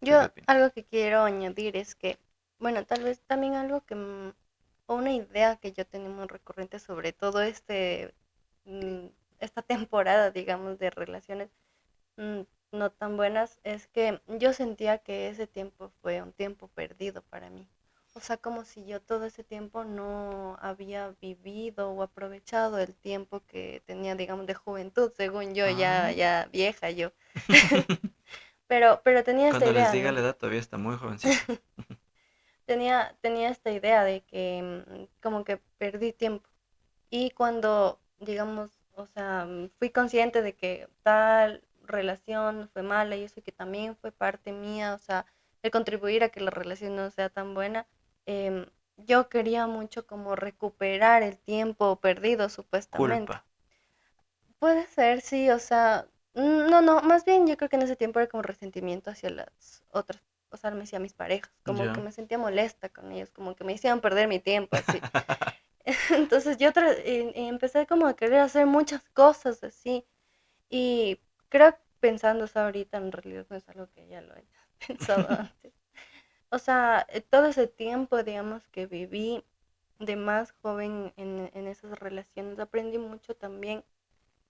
¿Tú qué Yo opinas? algo que quiero añadir es que, bueno, tal vez también algo que, o una idea que yo tenía muy recurrente sobre todo mm, esta temporada, digamos, de relaciones mm, no tan buenas, es que yo sentía que ese tiempo fue un tiempo perdido para mí. O sea, como si yo todo ese tiempo no había vivido o aprovechado el tiempo que tenía, digamos, de juventud, según yo, Ah. ya vieja yo. Pero tenía esta Cuando les idea, diga ¿no? la edad todavía está muy jovencita. Tenía esta idea de que como que perdí tiempo. Y cuando, digamos, o sea, fui consciente de que tal relación fue mala y eso que también fue parte mía, o sea, el contribuir a que la relación no sea tan buena, yo quería mucho como recuperar el tiempo perdido supuestamente. Culpa. Puede ser, sí, o sea, no, más bien yo creo que en ese tiempo era como resentimiento hacia las otras, o sea, me decía mis parejas, como que Ya. me sentía molesta con ellos, como que me hicieron perder mi tiempo, así. Entonces yo y empecé como a querer hacer muchas cosas así. Y creo que pensando eso ahorita en realidad no es algo que ya lo haya pensado antes. O sea, todo ese tiempo, digamos, que viví de más joven en esas relaciones, aprendí mucho también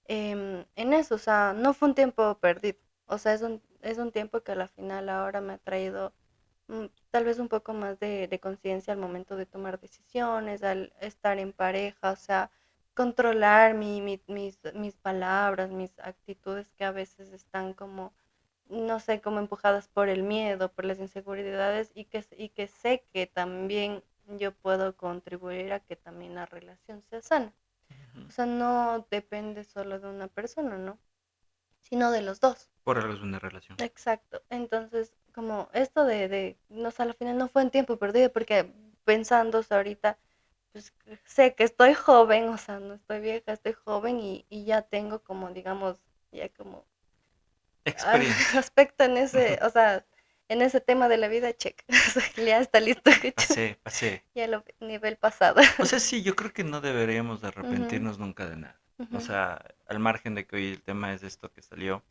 en eso. O sea, no fue un tiempo perdido. O sea, es un tiempo que a la final ahora me ha traído tal vez un poco más de conciencia al momento de tomar decisiones, al estar en pareja, o sea, controlar mis palabras, mis actitudes que a veces están como, no sé, como empujadas por el miedo, por las inseguridades y que sé que también yo puedo contribuir a que también la relación sea sana. Ujú. O sea, no depende solo de una persona, ¿no? Sino de los dos. Por algo es una relación. Exacto. Entonces, como esto no sé, al final no fue en tiempo perdido, porque pensando o sea, ahorita, pues sé que estoy joven, o sea, no estoy vieja, estoy joven y ya tengo como, digamos, ya como Experiencia. aspecto en ese, o sea, en ese tema de la vida, check. O sea, ya está listo, Pasé, pasé. ya lo nivel pasado. O sea, sí, yo creo que no deberíamos de Ujú, arrepentirnos nunca de nada. O ujú, sea, al margen de que hoy el tema es esto que salió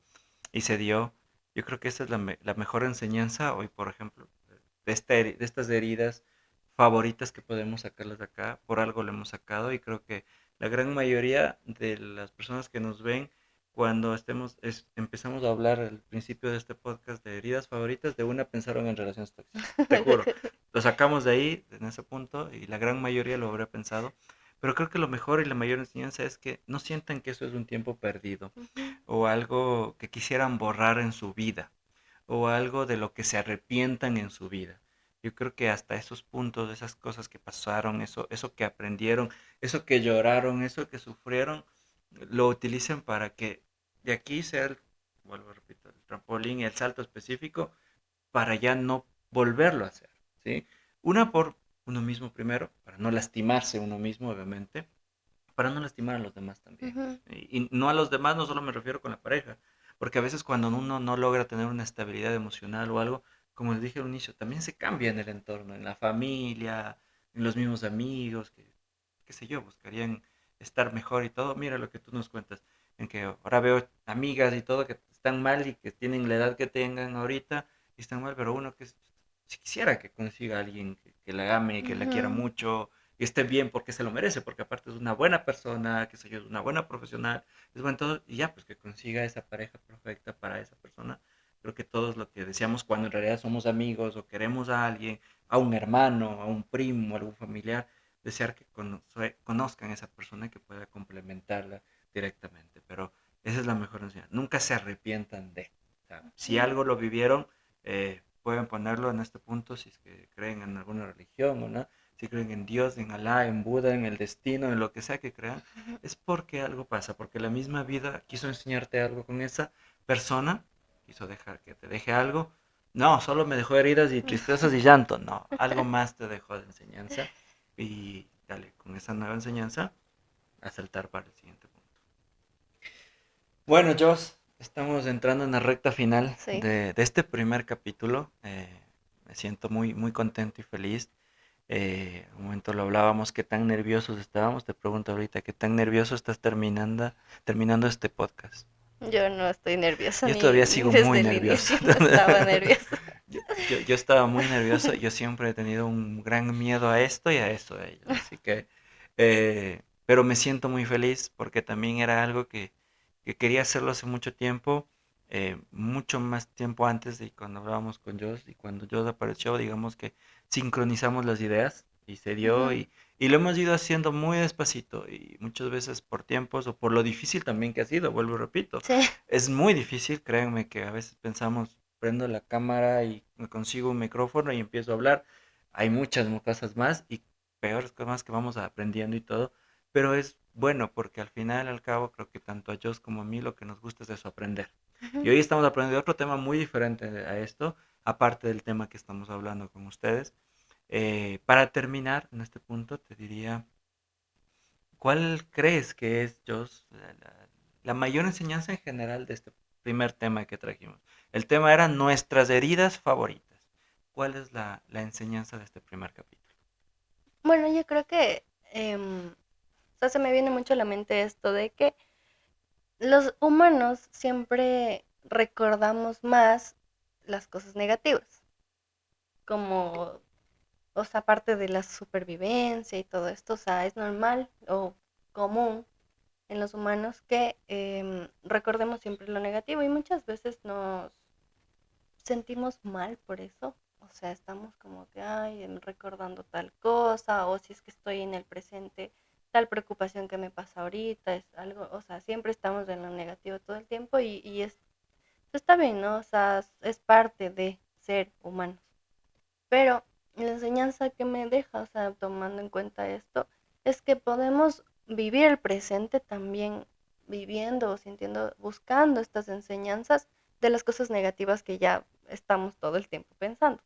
y se dio, yo creo que esa es la mejor enseñanza hoy, por ejemplo, de estas heridas favoritas que podemos sacarlas de acá, por algo lo hemos sacado y creo que la gran mayoría de las personas que nos ven cuando empezamos a hablar al principio de este podcast de heridas favoritas, de una pensaron en relaciones tóxicas. Te juro, lo sacamos de ahí, en ese punto, y la gran mayoría lo habría pensado. Pero creo que lo mejor y la mayor enseñanza es que no sientan que eso es un tiempo perdido ujú, o algo que quisieran borrar en su vida o algo de lo que se arrepientan en su vida. Yo creo que hasta esos puntos, esas cosas que pasaron, eso que aprendieron, eso que lloraron, eso que sufrieron, lo utilicen para que de aquí sea vuelvo a repetir, el trampolín y el salto específico para ya no volverlo a hacer, ¿sí? Una por uno mismo primero, para no lastimarse uno mismo, obviamente, para no lastimar a los demás también. ujú, Y no a los demás, no solo me refiero con la pareja, porque a veces cuando uno no logra tener una estabilidad emocional o algo, como les dije al inicio, también se cambia en el entorno, en la familia, en los mismos amigos, que qué sé yo, buscarían estar mejor y todo. Mira lo que tú nos cuentas, en que ahora veo amigas y todo que están mal y que tienen la edad que tengan ahorita y están mal, pero uno que si quisiera que consiga a alguien que la ame, que la quiera ujú. mucho, y esté bien porque se lo merece, porque aparte es una buena persona, que sé yo, es una buena profesional, es buen todo, y ya, pues que consiga esa pareja perfecta para esa persona. Creo que todos lo que deseamos cuando en realidad somos amigos o queremos a alguien, a un hermano, a un primo, a algún familiar, desear que conozcan a esa persona y que pueda complementarla directamente. Pero esa es la mejor enseñanza. Nunca se arrepientan de. O sea, si algo lo vivieron, pueden ponerlo en este punto si es que creen en alguna religión o no. Si creen en Dios, en Alá, en Buda, en el destino, en lo que sea que crean, es porque algo pasa, porque la misma vida quiso enseñarte algo con esa persona, quiso dejar que te deje algo. No, solo me dejó heridas y tristezas y llanto. No, algo más te dejó de enseñanza y dale, con esa nueva enseñanza, a saltar para el siguiente punto. Bueno, Jos, estamos entrando en la recta final Sí. de este primer capítulo. Me siento muy contento y feliz. Un momento lo hablábamos, qué tan nerviosos estábamos. Te pregunto ahorita, ¿qué tan nervioso estás terminando este podcast? Yo no estoy nerviosa Yo ni todavía sigo muy desde el nervioso. inicio no estaba nerviosa. Yo estaba muy nervioso. Yo siempre he tenido un gran miedo a esto y a eso de ellos. Así que, pero me siento muy feliz porque también era algo que quería hacerlo hace mucho tiempo, mucho más tiempo antes de cuando hablábamos con Joss y cuando Joss apareció, digamos que sincronizamos las ideas y se dio Ujú. y lo hemos ido haciendo muy despacito y muchas veces por tiempos o por lo difícil también que ha sido, vuelvo y repito. Sí. Es muy difícil, créanme que a veces pensamos, prendo la cámara y me consigo un micrófono y empiezo a hablar. Hay muchas cosas más y peores cosas que vamos aprendiendo y todo, pero es bueno porque al final, al cabo, creo que tanto a Joss como a mí lo que nos gusta es eso, aprender. Y Ujú. hoy estamos aprendiendo otro tema muy diferente a esto, aparte del tema que estamos hablando con ustedes. Para terminar, en este punto, te diría, ¿cuál crees que es, Joss, la mayor enseñanza en general de este primer tema que trajimos? El tema era nuestras heridas favoritas. ¿Cuál es la enseñanza de este primer capítulo? Bueno, yo creo que, o sea, se me viene mucho a la mente esto de que los humanos siempre recordamos más las cosas negativas, como, o sea, parte de la supervivencia y todo esto, o sea, es normal o común en los humanos que recordemos siempre lo negativo y muchas veces nos sentimos mal por eso. O sea, estamos como que, ay, recordando tal cosa, o si es que estoy en el presente, tal preocupación que me pasa ahorita, es algo, o sea, siempre estamos en lo negativo todo el tiempo y está bien, ¿no? O sea, es parte de ser humanos. Pero la enseñanza que me deja, o sea, tomando en cuenta esto, es que podemos vivir el presente también viviendo o sintiendo, buscando estas enseñanzas de las cosas negativas que ya estamos todo el tiempo pensando.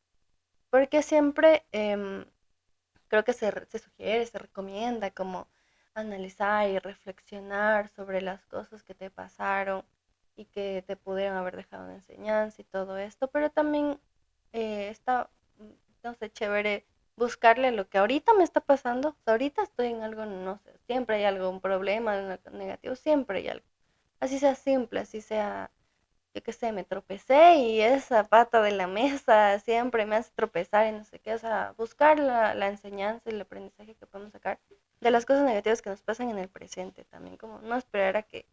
Porque siempre creo que se sugiere, se recomienda como analizar y reflexionar sobre las cosas que te pasaron y que te pudieron haber dejado una enseñanza y todo esto, pero también está, no sé, chévere buscarle lo que ahorita me está pasando. O sea, ahorita estoy en algo, no sé, siempre hay algo, un problema, algo negativo, siempre hay algo. Así sea simple, así sea yo qué sé, me tropecé y esa pata de la mesa siempre me hace tropezar y no sé qué, o sea, buscar la enseñanza y el aprendizaje que podemos sacar de las cosas negativas que nos pasan en el presente también, como no esperar a que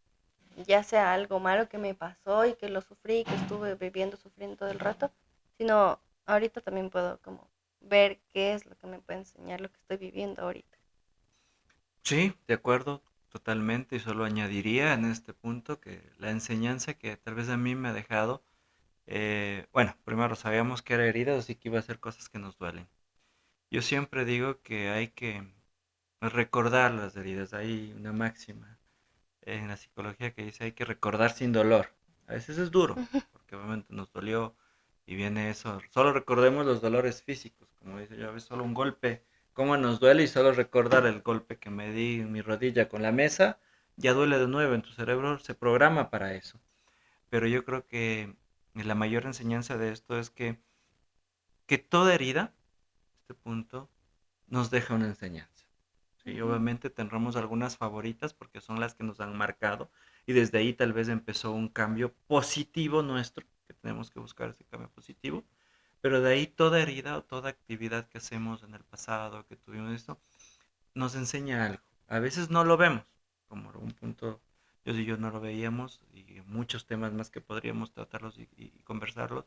ya sea algo malo que me pasó y que lo sufrí, que estuve viviendo, sufriendo todo el rato, sino ahorita también puedo como ver qué es lo que me puede enseñar lo que estoy viviendo ahorita. Sí, de acuerdo, totalmente. Y solo añadiría en este punto que la enseñanza que tal vez a mí me ha dejado, bueno, primero sabíamos que era herida, así que iba a ser cosas que nos duelen. Yo siempre digo que hay que recordar las heridas. Hay una máxima en la psicología que dice hay que recordar sin dolor. A veces es duro, porque obviamente nos dolió y viene eso. Solo recordemos los dolores físicos, como dice yo, a veces solo un golpe, cómo nos duele y solo recordar el golpe que me di en mi rodilla con la mesa, ya duele de nuevo, en tu cerebro se programa para eso. Pero yo creo que la mayor enseñanza de esto es que toda herida, este punto, nos deja una enseñanza. Sí, Ujú, obviamente tendremos algunas favoritas porque son las que nos han marcado y desde ahí tal vez empezó un cambio positivo nuestro, que tenemos que buscar ese cambio positivo, pero de ahí toda herida o toda actividad que hacemos en el pasado, que tuvimos esto, nos enseña algo. A veces no lo vemos, como un punto yo no lo veíamos y muchos temas más que podríamos tratarlos y conversarlos.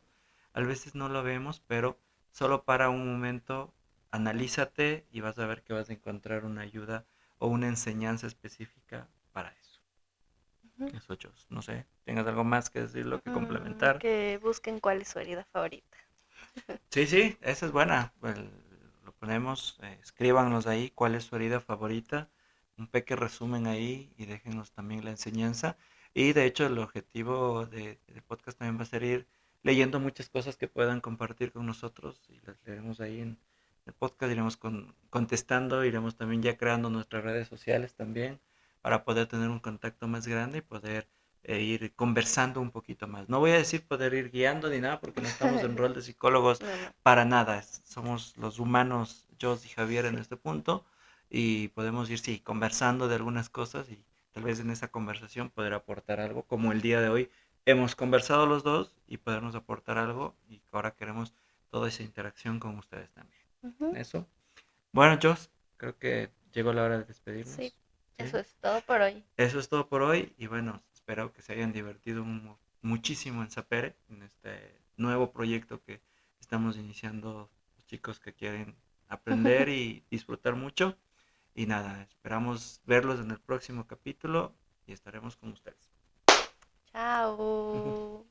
A veces no lo vemos, pero solo para un momento, analízate y vas a ver que vas a encontrar una ayuda o una enseñanza específica para eso. ujú. Eso yo, no sé, ¿tengas algo más que decirlo, que complementar? Que busquen cuál es su herida favorita. Sí, sí, esa es buena. Lo ponemos, escríbanos ahí cuál es su herida favorita, un pequeño resumen ahí y déjenos también la enseñanza. Y de hecho el objetivo del podcast también va a ser ir leyendo muchas cosas que puedan compartir con nosotros y las leeremos ahí en el podcast, iremos contestando, iremos también ya creando nuestras redes sociales también para poder tener un contacto más grande y poder ir conversando un poquito más. No voy a decir poder ir guiando ni nada porque no estamos en rol de psicólogos No, no, para nada. Somos los humanos, Jos y Javier en sí. este punto y podemos ir, sí, conversando de algunas cosas y tal vez en esa conversación poder aportar algo, como el día de hoy hemos conversado los dos y podernos aportar algo y ahora queremos toda esa interacción con ustedes también. Ujú. Eso. Bueno, Jos, creo que llegó la hora de Sí, despedirnos. eso ¿Sí? es todo por hoy. Eso es todo por hoy y bueno, espero que se hayan divertido muchísimo en Sapere, en este nuevo proyecto que estamos iniciando chicos que quieren aprender y disfrutar mucho. Y nada, esperamos verlos en el próximo capítulo y estaremos con ustedes. Chao.